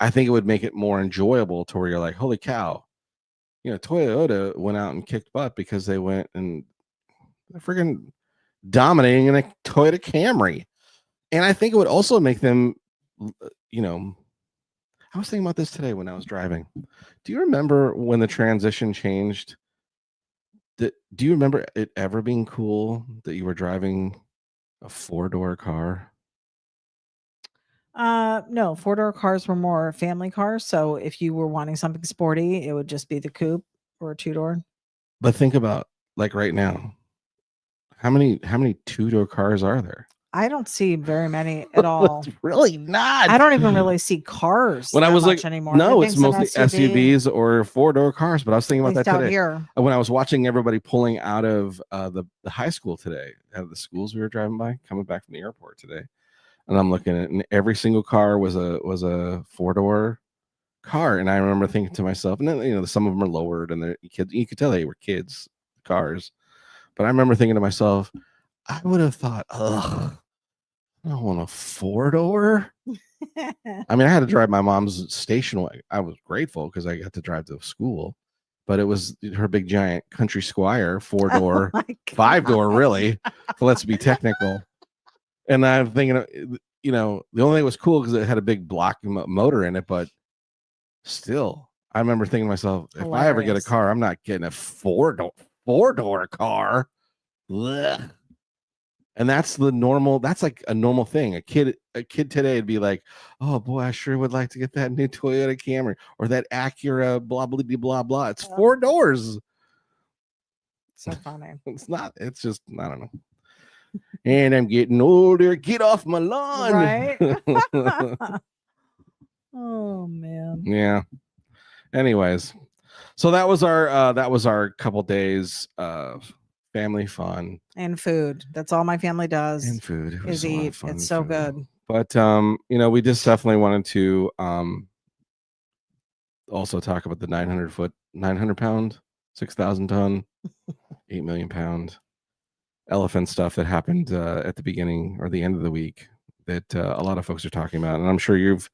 I think it would make it more enjoyable to where you're like, holy cow, Toyota went out and kicked butt because they went and freaking dominating in a Toyota Camry. And I think it would also make them, I was thinking about this today when I was driving. Do you remember when the transition changed? Do you remember it ever being cool that you were driving a 4-door car? No, 4-door cars were more family cars. So if you were wanting something sporty, it would just be the coupe or a 2-door. But think about like right now. How many 2-door cars are there? I don't see very many at all. Really not. I don't even really see cars when I was like anymore. No, it's mostly SUVs or 4-door cars. But I was thinking about that today. Here. When I was watching everybody pulling out of the high school today, out of the schools we were driving by, coming back from the airport today, and I'm looking at it, and every single car was a 4-door car. And I remember thinking to myself, and then some of them are lowered, and you could tell they were kids' cars. But I remember thinking to myself, I would have thought, ugh, I don't want a 4-door. I mean, I had to drive my mom's station wagon. I was grateful because I got to drive to school, but it was her big giant Country Squire 4-door, 5-door, really. So let's be technical. And I'm thinking, the only thing that was cool because it had a big block motor in it, but still, I remember thinking to myself, if I ever get a car, I'm not getting a 4-door car. Blech. And that's like a normal thing. A kid today would be like, oh boy, I sure would like to get that new Toyota Camry or that Acura, blah, blah, blah, blah. It's 4 doors. So funny. It's just, I don't know. And I'm getting older. Get off my lawn. Right. Oh man. Yeah. Anyways, so that was our couple days of family fun and food. That's all my family does. And food. It was is eat. It's so good. But we just definitely wanted to also talk about the 900 pound, 6,000 ton, 8 million pound elephant stuff that happened at the beginning or the end of the week that a lot of folks are talking about. And I'm sure you've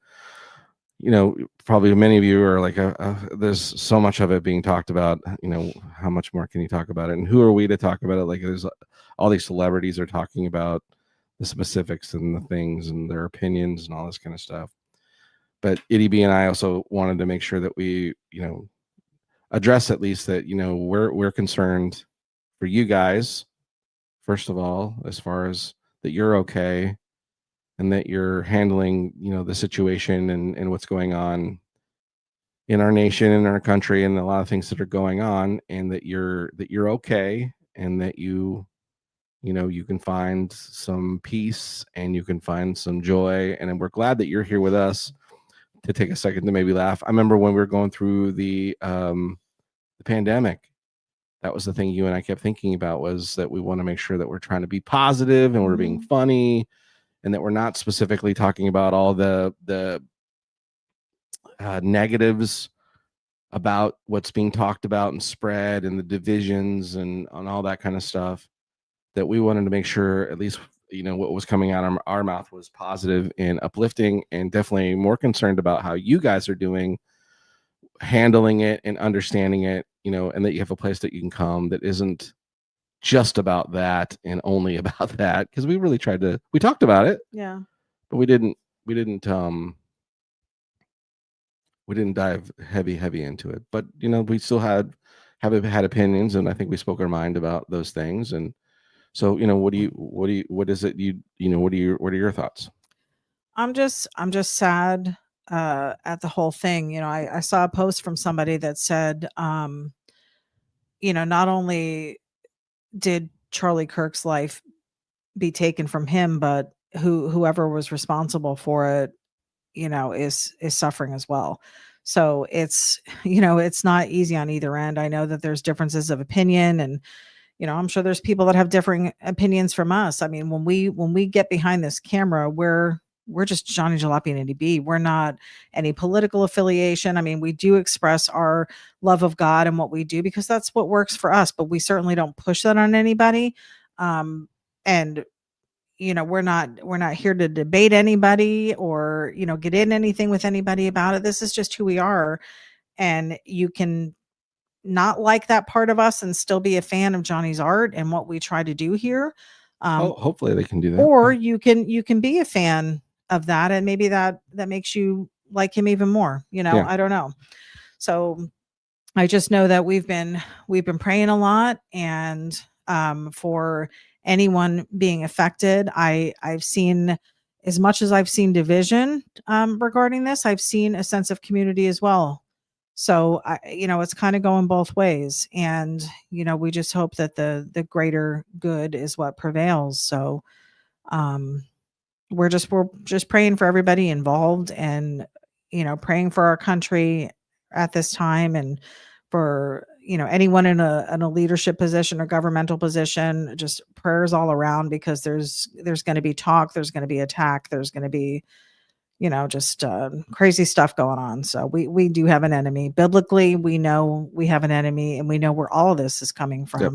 probably many of you are like, there's so much of it being talked about. How much more can you talk about it? And who are we to talk about it? Like, there's all these celebrities are talking about the specifics and the things and their opinions and all this kind of stuff. But Itty B and I also wanted to make sure that we, address at least that, we're concerned for you guys, first of all, as far as that you're okay and that you're handling, the situation and what's going on in our nation, in our country, and a lot of things that are going on, and that you're okay, and that you can find some peace and you can find some joy. And we're glad that you're here with us to take a second to maybe laugh. I remember when we were going through the pandemic, that was the thing you and I kept thinking about, was that we want to make sure that we're trying to be positive and we're being funny, and that we're not specifically talking about all the negatives about what's being talked about and spread and the divisions and on all that kind of stuff. That we wanted to make sure at least what was coming out of our mouth was positive and uplifting, and definitely more concerned about how you guys are doing, handling it and understanding it, and that you have a place that you can come that isn't just about that and only about that, because we really we talked about it, yeah, but we didn't we didn't dive heavy into it, but we still have had opinions, and I think we spoke our mind about those things. And so, what is it what are your thoughts? I'm just sad at the whole thing. I saw a post from somebody that said, not only did Charlie Kirk's life be taken from him, but whoever was responsible for it, is suffering as well. So it's it's not easy on either end. I know that there's differences of opinion, and I'm sure there's people that have differing opinions from us. I mean, when we get behind this camera, we're just Johnny Jalopy and Eddie B. We're not any political affiliation. I mean, we do express our love of God and what we do because that's what works for us, but we certainly don't push that on anybody. And we're not here to debate anybody or get in anything with anybody about it. This is just who we are, and you can not like that part of us and still be a fan of Johnny's art and what we try to do here. Hopefully they can do that. Or you can be a fan of that, and maybe that makes you like him even more. Yeah. I don't know. So I just know that we've been praying a lot, and for anyone being affected, I've seen, as much as I've seen division regarding this, I've seen a sense of community as well. So it's kind of going both ways, and we just hope that the greater good is what prevails. So um, we're just praying for everybody involved, and praying for our country at this time, and for anyone in a leadership position or governmental position. Just prayers all around, because there's going to be talk, there's going to be attack, there's going to be just crazy stuff going on. So we do have an enemy. Biblically, we know we have an enemy, and we know where all of this is coming from. Yep.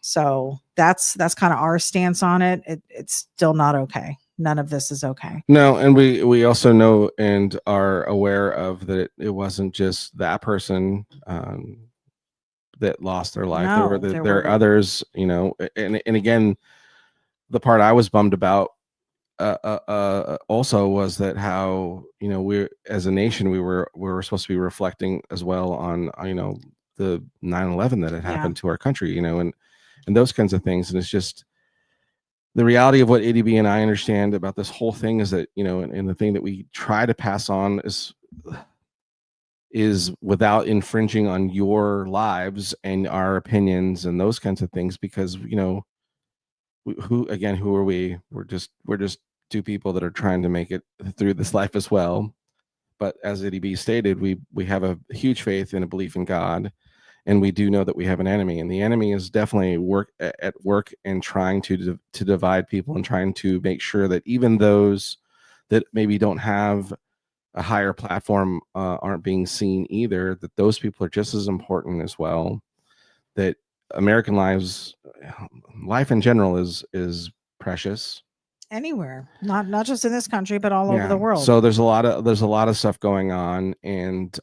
So that's kind of our stance on it. It's still not okay. None of this is okay. No, and we also know and are aware of that it wasn't just that person that lost their life. No, there are others, and again, the part I was bummed about also was that how we as a nation we were supposed to be reflecting as well on the 9/11 that had happened to our country, and those kinds of things. And it's just the reality of what ADB and I understand about this whole thing is that and the thing that we try to pass on is without infringing on your lives and our opinions and those kinds of things, because who are we? We're just two people that are trying to make it through this life as well. But as ADB stated, we have a huge faith and a belief in God, and we do know that we have an enemy, and the enemy is definitely at work and trying to divide people, and trying to make sure that even those that maybe don't have a higher platform aren't being seen either, that those people are just as important as well. That American life in general is precious anywhere, not just in this country, but all over the world. So there's a lot of stuff going on, and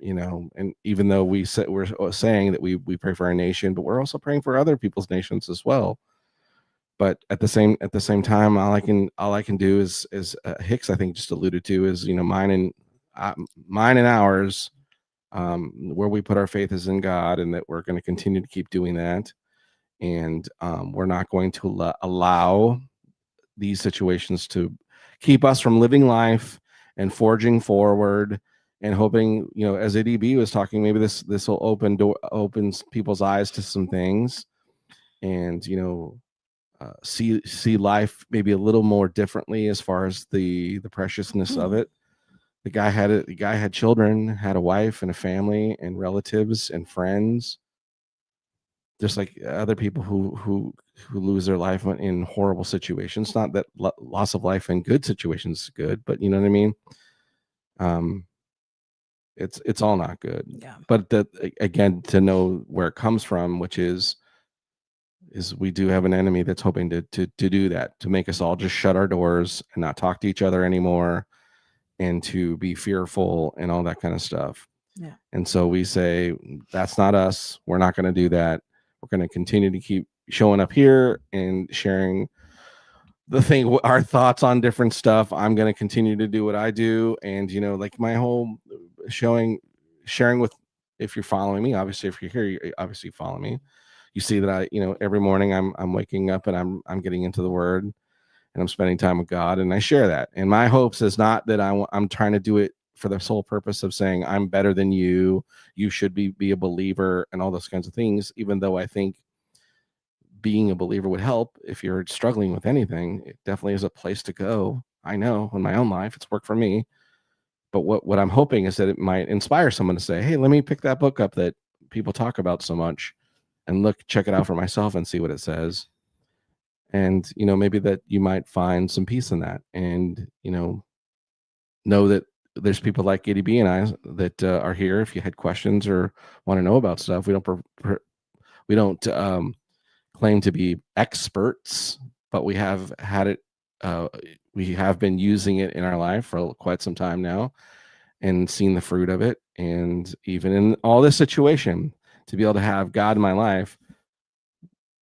and even though we're saying that we pray for our nation, but we're also praying for other people's nations as well. But at the same time, all I can do is Hicks, I think, just alluded to, is mine and ours. Where we put our faith is in God, and that we're going to continue to keep doing that, and we're not going to allow these situations to keep us from living life and forging forward and hoping, as ADB was talking, maybe this will opens people's eyes to some things, and see life maybe a little more differently as far as the preciousness of it. The guy had children, had a wife and a family and relatives and friends, just like other people who lose their life in horrible situations. Not that loss of life in good situations is good, but you know what I mean. It's all not good. Yeah. But again, to know where it comes from, which is we do have an enemy that's hoping to do that, to make us all just shut our doors and not talk to each other anymore, and to be fearful and all that kind of stuff. Yeah. And so we say, that's not us. We're not going to do that. We're going to continue to keep showing up here and sharing our thoughts on different stuff. I'm going to continue to do what I do. And, like my whole sharing with, if you're following me, obviously, if you're here, you obviously follow me. You see that I, every morning I'm waking up and I'm getting into the Word and I'm spending time with God, and I share that. And my hopes is not that I'm trying to do it for the sole purpose of saying I'm better than you. You should be a believer and all those kinds of things. Even though I think being a believer would help if you're struggling with anything, it definitely is a place to go. I know in my own life it's worked for me. But what I'm hoping is that it might inspire someone to say, hey, let me pick that book up that people talk about so much and check it out for myself and see what it says. And, maybe that you might find some peace in that, and, know that there's people like Eddie B and I that are here. If you had questions or want to know about stuff, we don't claim to be experts, but we have had it. We have been using it in our life for quite some time now and seen the fruit of it. And even in all this situation, to be able to have God in my life,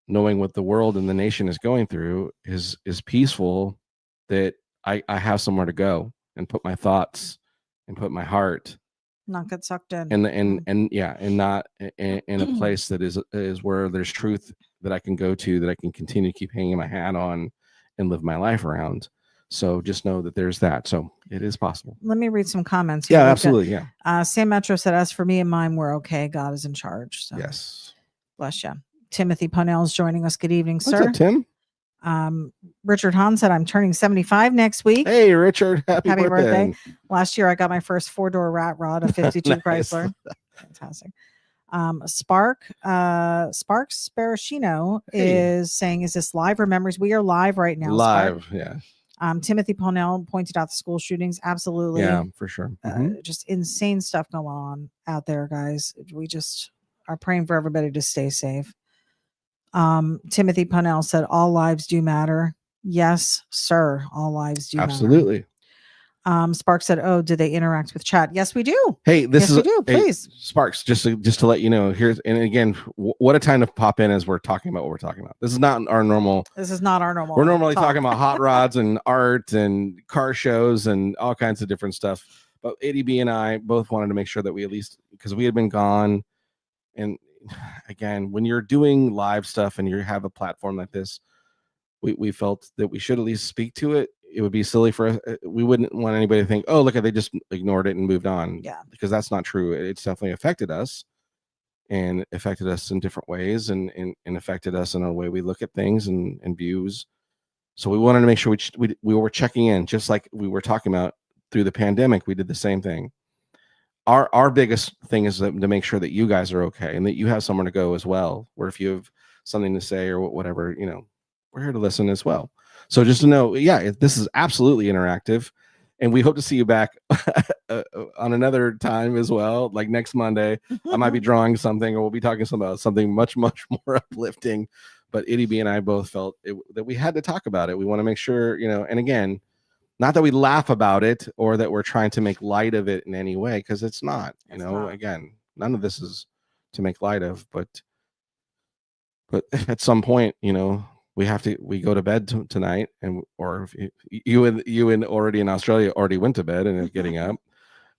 knowing what the world and the nation is going through, is peaceful, that I have somewhere to go and put my thoughts and put my heart, not get sucked in, and not in a place that is where there's truth that I can go to, that I can continue to keep hanging my hat on and live my life around. So just know that there's that. So it is possible. Let me read some comments. Yeah, absolutely. Yeah. Sam Metro said, as for me and mine, we're okay. God is in charge. So yes. Bless you. Timothy Ponell is joining us. Good evening, What's sir. up, Tim? Richard Hahn said, I'm turning 75 next week. Hey, Richard. Happy birthday. Last year, I got my first 4-door rat rod, a 52 nice. Chrysler. Fantastic. Sparks Sparashino is saying, is this live or memories? We are live right now. Live, Spark. yeah. Timothy Ponell pointed out the school shootings. Absolutely. Yeah, for sure. Just insane stuff going on out there, guys. We just are praying for everybody to stay safe. Timothy Ponell said, all lives do matter. Yes, sir. All lives do absolutely matter. Sparks said, oh, do they interact with chat? Yes, we do. Hey, we do. Please. Sparks, just to let you know, here's, and again, what a time to pop in as we're talking about what we're talking about. This is not our normal. We're normally talking about hot rods and art and car shows and all kinds of different stuff. But Eddie B and I both wanted to make sure that we, at least, because we had been gone, and again, when you're doing live stuff and you have a platform like this, we felt that we should at least speak to it. It would be silly for us. We wouldn't want anybody to think, oh, look, they just ignored it and moved on. Yeah. Because that's not true. It's definitely affected us, and affected us in different ways, and affected us in a way we look at things and views. So we wanted to make sure we were checking in, just like we were talking about through the pandemic. We did the same thing. Our biggest thing is to make sure that you guys are okay and that you have somewhere to go as well, where if you have something to say or whatever, we're here to listen as well. So just to know, yeah, this is absolutely interactive, and we hope to see you back on another time as well. Like next Monday, I might be drawing something, or we'll be talking about something much, much more uplifting. But Eddie B and I both felt that we had to talk about it. We want to make sure, and again, not that we laugh about it or that we're trying to make light of it in any way, because it's not. Again, none of this is to make light of, but at some point, we go to bed tonight, or if you and already in Australia already went to bed and are getting up,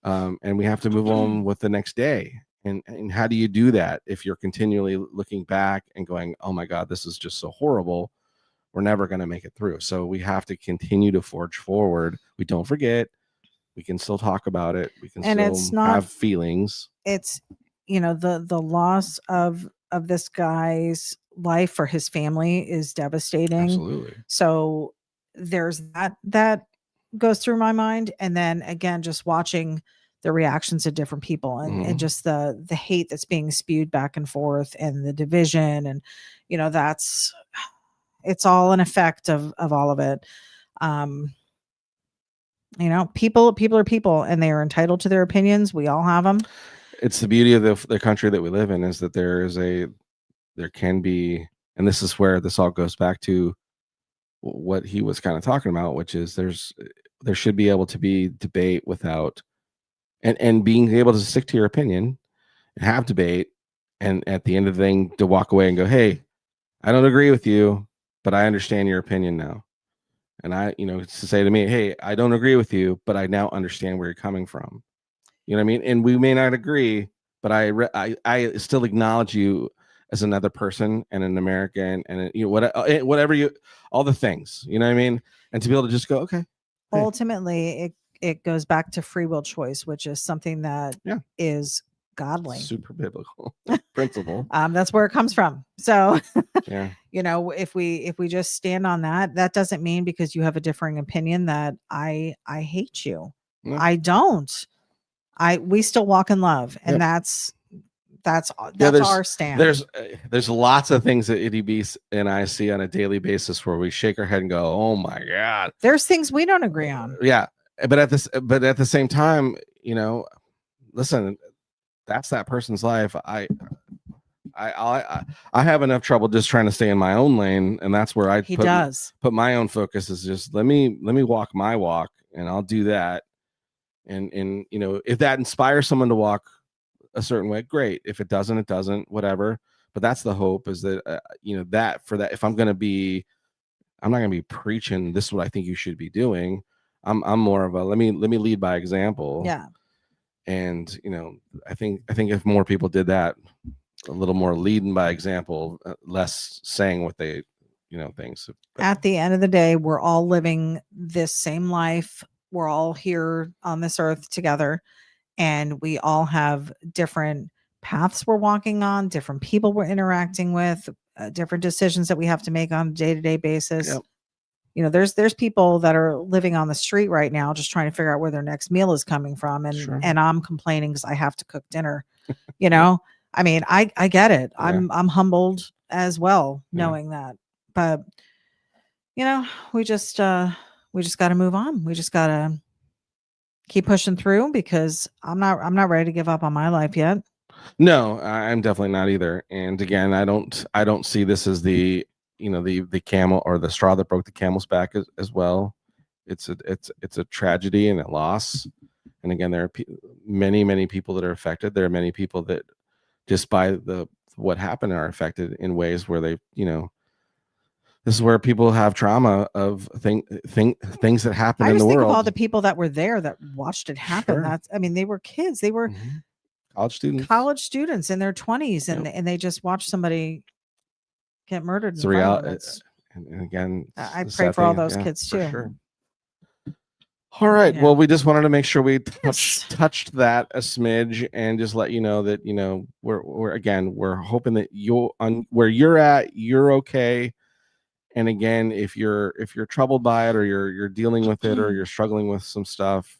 and we have to move on with the next day. And how do you do that if you're continually looking back and going, oh my God, this is just so horrible. We're never going to make it through. So we have to continue to forge forward. We don't forget. We can still talk about it. We can have feelings. It's, the loss of this guy's life for his family is devastating. Absolutely. So there's that goes through my mind. And then again, just watching the reactions of different people and just the hate that's being spewed back and forth and the division. And, it's all an effect of all of it. People are people, and they are entitled to their opinions. We all have them. It's the beauty of the country that we live in, is that there can be, and this is where this all goes back to what he was kind of talking about, which is there should be able to be debate without, and being able to stick to your opinion and have debate, and at the end of the thing to walk away and go, hey, I don't agree with you, but I understand your opinion now. And to say to me, hey, I don't agree with you, but I now understand where you're coming from. You know what I mean? And we may not agree, but I still acknowledge you as another person and an American and you know whatever you all the things. You know what I mean? And to be able to just go, okay. Hey. Ultimately, it goes back to free will choice, which is something that is godly, super biblical principle. That's where it comes from. So, yeah, you know, if we just stand on that, that doesn't mean because you have a differing opinion that I hate you. No. I don't. We still walk in love, and that's our stand. There's lots of things that Itty Beast and I see on a daily basis where we shake our head and go, "Oh my God!" There's things we don't agree on. Yeah, but at the same time, you know, listen, that's that person's life. I have enough trouble just trying to stay in my own lane, and that's where I put my own focus. Is just let me walk my walk, and I'll do that. And you know, if that inspires someone to walk a certain way, great. If it doesn't, it doesn't. Whatever. But that's the hope, is that you know, that for that, if I'm not going to be preaching this is what I think you should be doing. I'm more of a let me lead by example. Yeah. And you know, I think if more people did that, a little more leading by example, less saying what they, you know, things. At the end of the day, we're all living this same life. We're all here on this earth together, and we all have different paths we're walking on, different people we're interacting with, different decisions that we have to make on a day-to-day basis. Yep. You know, there's people that are living on the street right now just trying to figure out where their next meal is coming from, and and I'm complaining because I have to cook dinner. You know, I mean, I get it. Yeah. I'm humbled as well knowing that, but you know, we just got to move on. We just got to keep pushing through, because I'm not ready to give up on my life yet. No, I'm definitely not either. And again, I don't see this as the, you know, the camel or the straw that broke the camel's back as well. It's a tragedy and a loss. And again, there are many people that are affected. There are many people that just by what happened are affected in ways where they, you know, this is where people have trauma of things that happen in the world. I just think of all the people that were there that watched it happen. Sure. I mean, they were kids. They were college students in their 20s, and they just watched somebody get murdered. It's reality. And again, I pray for all those kids too. Sure. All right. Yeah. Well, we just wanted to make sure we touched that a smidge, and just let you know that, you know, we're hoping that where you're at, you're okay. And again, if you're troubled by it, or you're dealing with it, or you're struggling with some stuff,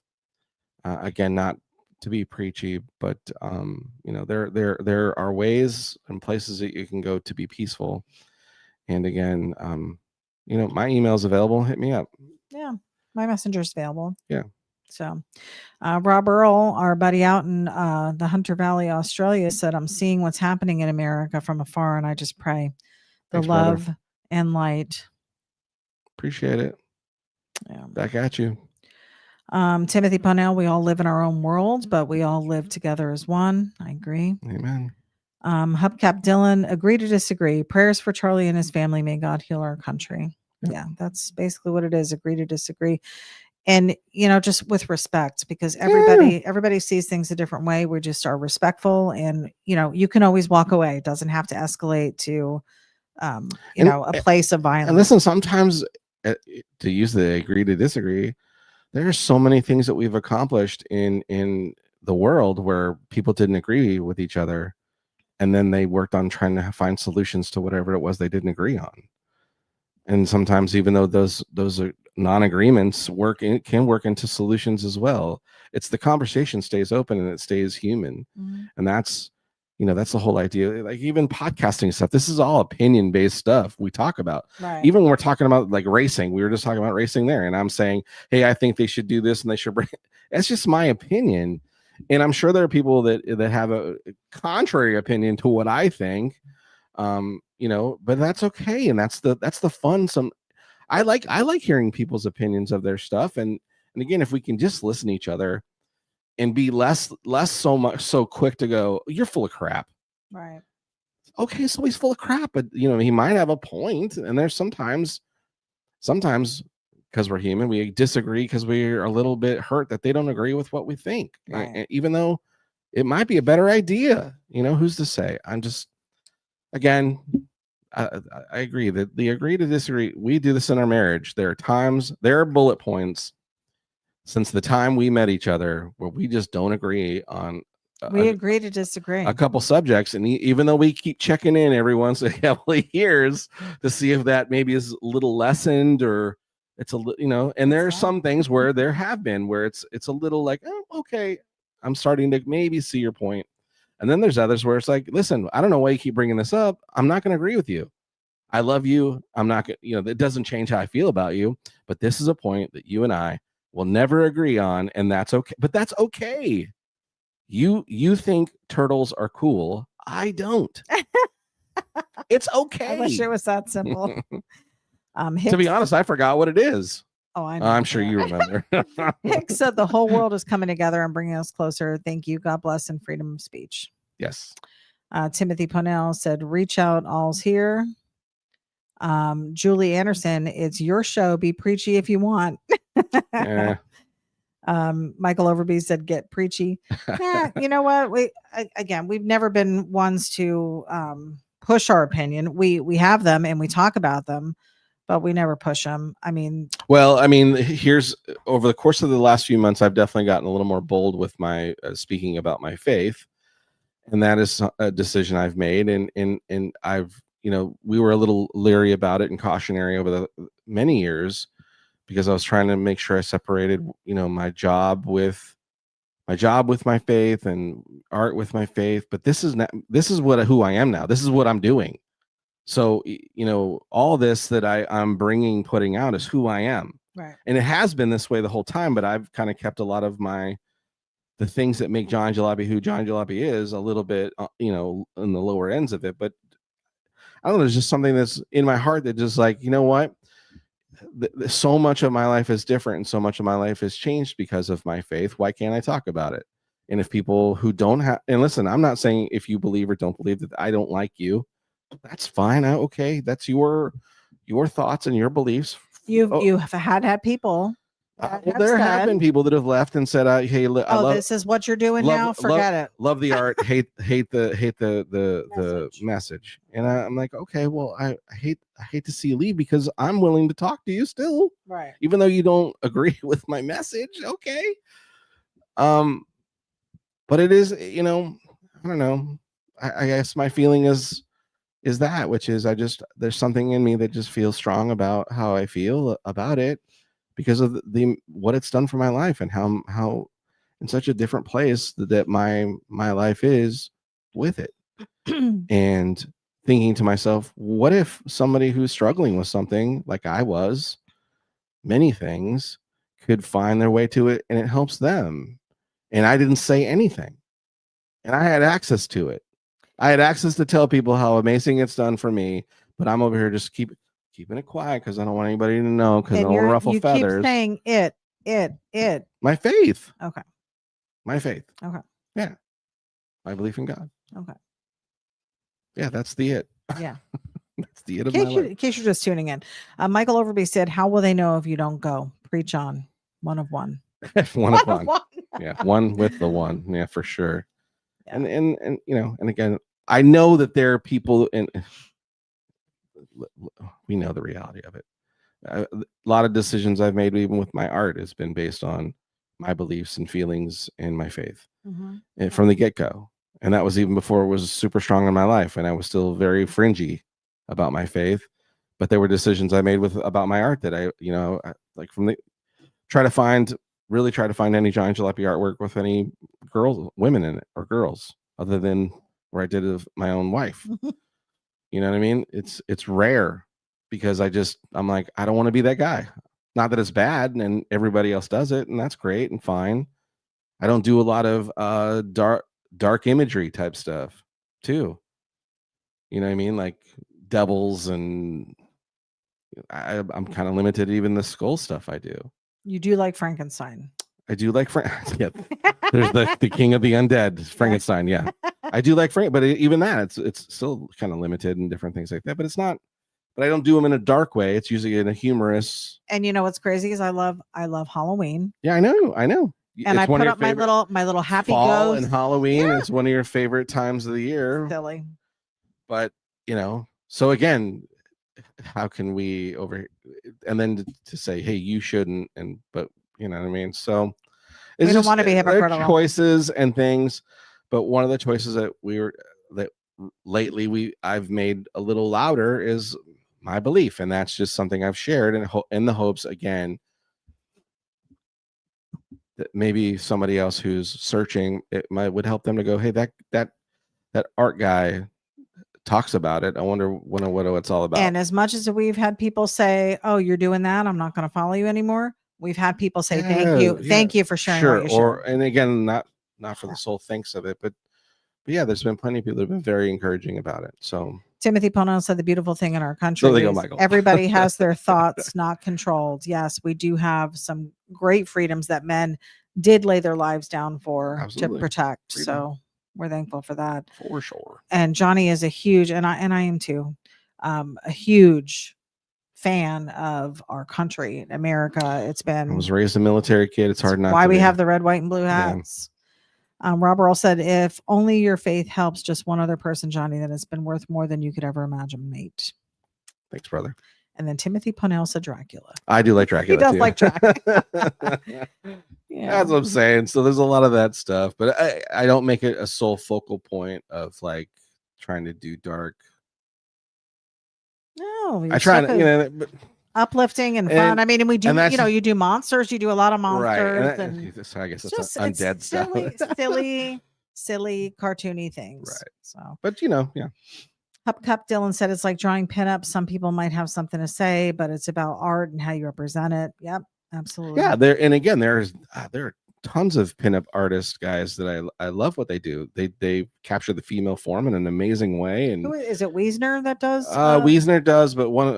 again, not to be preachy, but you know, there are ways and places that you can go to be peaceful. And again, you know, my email is available. Hit me up. Yeah, my messenger's available. Yeah. So, Rob Earl, our buddy out in the Hunter Valley, Australia, said, "I'm seeing what's happening in America from afar, and I just pray the love and light." Appreciate it. Yeah. Back at you. Timothy Ponnell, we all live in our own world, but we all live together as one. I agree. Amen. Hubcap Dylan, agree to disagree. Prayers for Charlie and his family. May God heal our country. Yeah, that's basically what it is. Agree to disagree. And, you know, just with respect, because everybody sees things a different way. We just are respectful, and, you know, you can always walk away. It doesn't have to escalate to, you know, a place of violence. And listen, sometimes to use the agree to disagree, there are so many things that we've accomplished in the world where people didn't agree with each other, and then they worked on trying to find solutions to whatever it was they didn't agree on. And sometimes, even though those are non-agreements, can work into solutions as well. It's the conversation stays open and it stays human. Mm-hmm. And that's, you know, that's the whole idea. Like even podcasting stuff, this is all opinion-based stuff we talk about. Right. Even when we're talking about like racing, we were just talking about racing there, and I'm saying, hey, I think they should do this and they should bring. It's just my opinion, and I'm sure there are people that have a contrary opinion to what I think. You know, but that's okay, and that's the fun. I like hearing people's opinions of their stuff, and again, if we can just listen to each other and be less so quick to go, you're full of crap. Right. Okay, so he's full of crap, but you know, he might have a point, and there's sometimes because we're human. We disagree because we're a little bit hurt that they don't agree with what we think. Right. And even though it might be a better idea, who's to say? I'm just, again, I agree that the agree to disagree. We do this in our marriage. There are bullet points since the time we met each other where we just don't agree on. We agree to disagree. A couple subjects, and even though we keep checking in every once in a couple of years to see if that maybe is a little lessened or it's and there are some things where there have been where it's a little like, oh, okay, I'm starting to maybe see your point. And then there's others where it's like, listen, I don't know why you keep bringing this up. I'm not going to agree with you. I love you. I'm not going to, it doesn't change how I feel about you, but this is a point that you and I will never agree on, and that's okay. But that's okay. You think turtles are cool. I don't. It's okay. I wish it was that simple. To be honest, I forgot what it is. Oh, I know. I'm sure you remember. Hicks said the whole world is coming together and bringing us closer. Thank you. God bless and freedom of speech. Yes. Timothy Ponell said, reach out, all's here. Julie Anderson, it's your show. Be preachy if you want. Yeah. Michael Overby said, get preachy. You know what? We've never been ones to push our opinion. We have them and we talk about them, but we never push them. Here's over the course of the last few months, I've definitely gotten a little more bold with my speaking about my faith, and that is a decision I've made. And I've, we were a little leery about it and cautionary over the many years, because I was trying to make sure I separated, my job with my faith and art with my faith. But this is who I am now. This is what I'm doing. So, all this that I'm putting out is who I am. Right. And it has been this way the whole time, but I've kind of kept a lot of the things that make John Jalopy who John Jalopy is a little bit, in the lower ends of it. But I don't know, there's just something that's in my heart that just like, you know what? So much of my life is different and so much of my life has changed because of my faith. Why can't I talk about it? And if people who don't have, and listen, I'm not saying if you believe or don't believe that I don't like you, that's fine. Okay. That's your thoughts and your beliefs. You have had people. There have been people that have left and said, "Hey, I love this is what you're doing now. Forget it. Love the art, hate the message." And I'm like, okay, well, I hate to see you leave because I'm willing to talk to you still, right? Even though you don't agree with my message, okay. But it is, I don't know. I guess my feeling is that, which is there's something in me that just feels strong about how I feel about it, because of what it's done for my life and how in such a different place that my life is with it. And thinking to myself, what if somebody who's struggling with something like I was, many things, could find their way to it and it helps them? And I didn't say anything, and I had access to it. I had access to tell people how amazing it's done for me, but I'm over here just keeping it quiet because I don't want anybody to know, because I don't want to ruffle feathers. Keep saying it. My faith. Okay. My faith. Okay. Yeah. My belief in God. Okay. Yeah, that's the it. Yeah. That's the it of my life. In case you're just tuning in, Michael Overby said, how will they know if you don't go? Preach on. One of one. one of one. Yeah, one with the one. Yeah, for sure. Yeah. And and again, I know that there are people, and we know the reality of it. A lot of decisions I've made, even with my art, has been based on my beliefs and feelings and my faith, and from the get-go. And that was even before it was super strong in my life, and I was still very fringy about my faith. But there were decisions I made about my art that I like from the try to find any John Jalopy artwork with any women in it, or girls, other than where I did it with my own wife. You know what I mean? It's rare, because I'm like, I don't want to be that guy. Not that it's bad, and everybody else does it, and that's great and fine. I don't do a lot of dark imagery type stuff too. You know what I mean? Like devils, and I'm kind of limited even the skull stuff I do. You do like Frankenstein. I do like yeah. There's the king of the undead, Frankenstein. Yeah, I do like Frank, but even that, it's still kind of limited and different things like that. But it's not but I don't do them in a dark way. It's usually in a humorous. And you know what's crazy is I love Halloween. Yeah, I know. And It's I one put of up your favorite. my little happy Fall ghost. and Halloween Yeah. is one of your favorite times of the year. Silly. But so again, how can we and then to say, hey, you shouldn't, but you know what I mean? So it's we don't want to be there are hypocritical. choices and things, but one of the choices that lately I've made a little louder is my belief, and that's just something I've shared in the hopes again that maybe somebody else who's searching would help them to go, hey, that art guy talks about it. I wonder what it's all about. And as much as we've had people say, "Oh, you're doing that, I'm not going to follow you anymore," we've had people say, "Thank you for sharing." Sure, what you shared. And again, not for the sole thanks of it, but yeah, there's been plenty of people that have been very encouraging about it. So Timothy Pono said the beautiful thing in our country is Michael. everybody has their thoughts not controlled. Yes, we do have some great freedoms that men did lay their lives down for to protect. Freedom. So we're thankful for that. For sure. And Johnny is a huge, and I am too, a huge fan of our country, America. It's been. I was raised a military kid. It's hard not. Why we have the red, white, and blue hats. Yeah. Rob Earl said, "If only your faith helps just one other person, Johnny, then it's been worth more than you could ever imagine, mate." Thanks, brother. And then Timothy Ponell said Dracula. I do like Dracula. He does like Dracula. Yeah. That's what I'm saying. So there's a lot of that stuff, but I don't make it a sole focal point of like trying to do dark. No, I try to, but uplifting and fun. I mean, and we do, you do monsters. You do a lot of monsters, right? So I guess it's just undead stuff. silly, cartoony things. Right. So, but yeah. Cup Dylan said it's like drawing pinups. Some people might have something to say, but it's about art and how you represent it. Yep, absolutely. Yeah, there are tons of pinup artists, guys, that I love what they do. They capture the female form in an amazing way. And who is it? Wiesner that does? Wiesner does, but one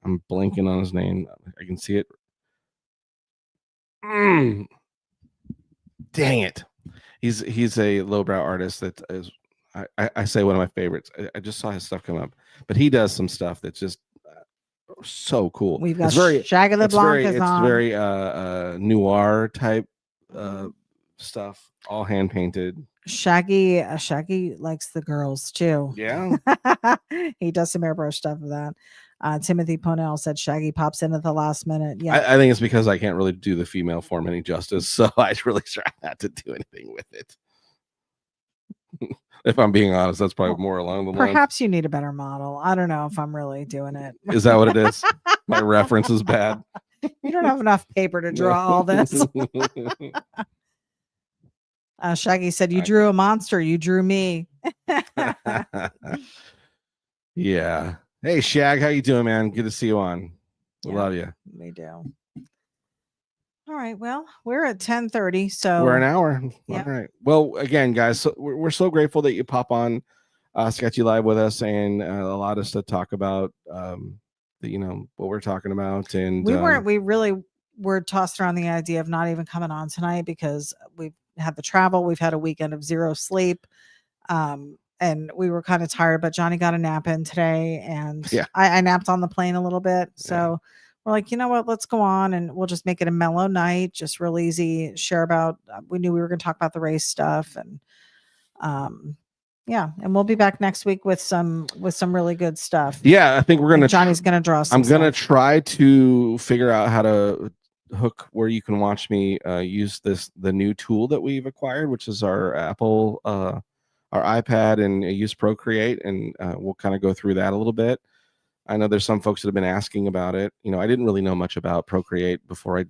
I'm blanking on his name. I can see it. Dang it! He's a lowbrow artist that is. I say one of my favorites. I just saw his stuff come up, but he does some stuff that's just so cool. We've got Shaggy the Blanc is on. It's very noir type stuff, all hand painted. Shaggy likes the girls too. Yeah. He does some airbrush stuff of that. Timothy Ponell said Shaggy pops in at the last minute. Yeah. I think it's because I can't really do the female form any justice, so I really try not to do anything with it. If I'm being honest, that's probably more along the line. Perhaps you need a better model. I don't know if I'm really doing it. Is that what it is? My reference is bad. You don't have enough paper to draw all this. Shaggy said, "You drew a monster. You drew me." Yeah. Hey, Shag, how you doing, man? Good to see you on. We love you. We do. All right. Well, we're at 10:30, so we're an hour. Yep. All right. Well, again, guys, so we're so grateful that you pop on Sketchy Live with us and allowed us to talk about what we're talking about. And we really were tossed around the idea of not even coming on tonight because we've had the travel. We've had a weekend of zero sleep. And we were kind of tired, but Johnny got a nap in today, and I napped on the plane a little bit. So we're like, you know what, let's go on and we'll just make it a mellow night, just real easy, share about, we knew we were going to talk about the race stuff. And and we'll be back next week with some really good stuff. Yeah, I think we're going to, Johnny's going to draw some I'm going to try to figure out how to hook where you can watch me use the new tool that we've acquired, which is our Apple, our iPad, and use Procreate, and we'll kind of go through that a little bit. I know there's some folks that have been asking about it. I didn't really know much about Procreate before I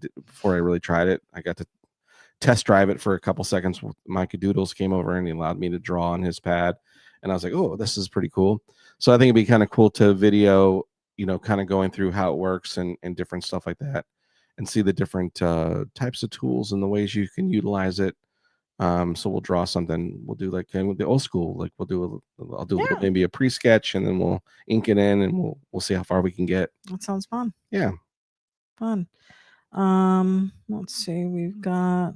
really tried it. I got to test drive it for a couple seconds. Micah Doodles came over and he allowed me to draw on his pad, and I was like, oh, this is pretty cool. So I think it'd be kind of cool to video, kind of going through how it works and different stuff like that, and see the different types of tools and the ways you can utilize it. So we'll draw something. We'll do like the old school. Like I'll do maybe a pre-sketch, and then we'll ink it in, and we'll see how far we can get. That sounds fun. Yeah, fun. Let's see. We've got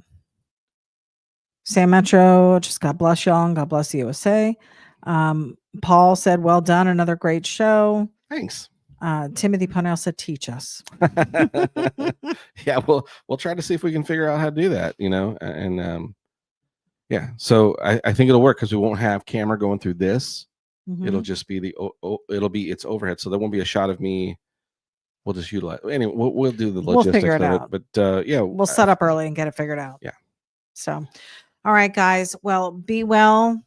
Sam Metro. Just God bless y'all and God bless the USA. Paul said, well done. Another great show. Thanks. Timothy Ponnell said, teach us. Yeah, we'll try to see if we can figure out how to do that, and yeah, so I think it'll work because we won't have camera going through this. It'll just be it'll be its overhead, so there won't be a shot of me. We'll just utilize anyway. We'll do the logistics figure it of out. it, but yeah, we'll set up early and get it figured out. Yeah. So, all right, guys. Well, be well,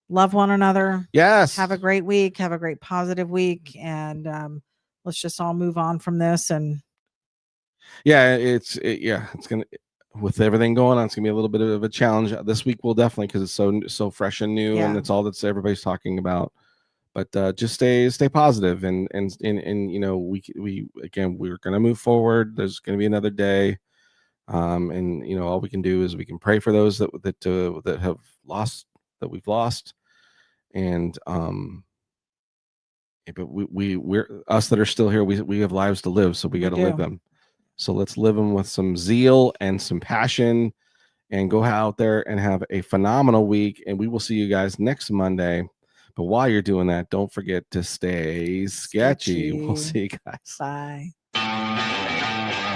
love one another. Yes. Have a great week. Have a great positive week, and let's just all move on from this. And yeah, it's gonna, with everything going on, it's gonna be a little bit of a challenge this week. We'll definitely, because it's so fresh and new, and it's all that's everybody's talking about. But just stay positive, and we again, we're gonna move forward. There's gonna be another day, and all we can do is we can pray for those that have lost, that we've lost, and but we're us that are still here. We have lives to live, so we got to live them. So let's live them with some zeal and some passion, and go out there and have a phenomenal week. And we will see you guys next Monday. But while you're doing that, don't forget to stay sketchy. We'll see you guys. Bye.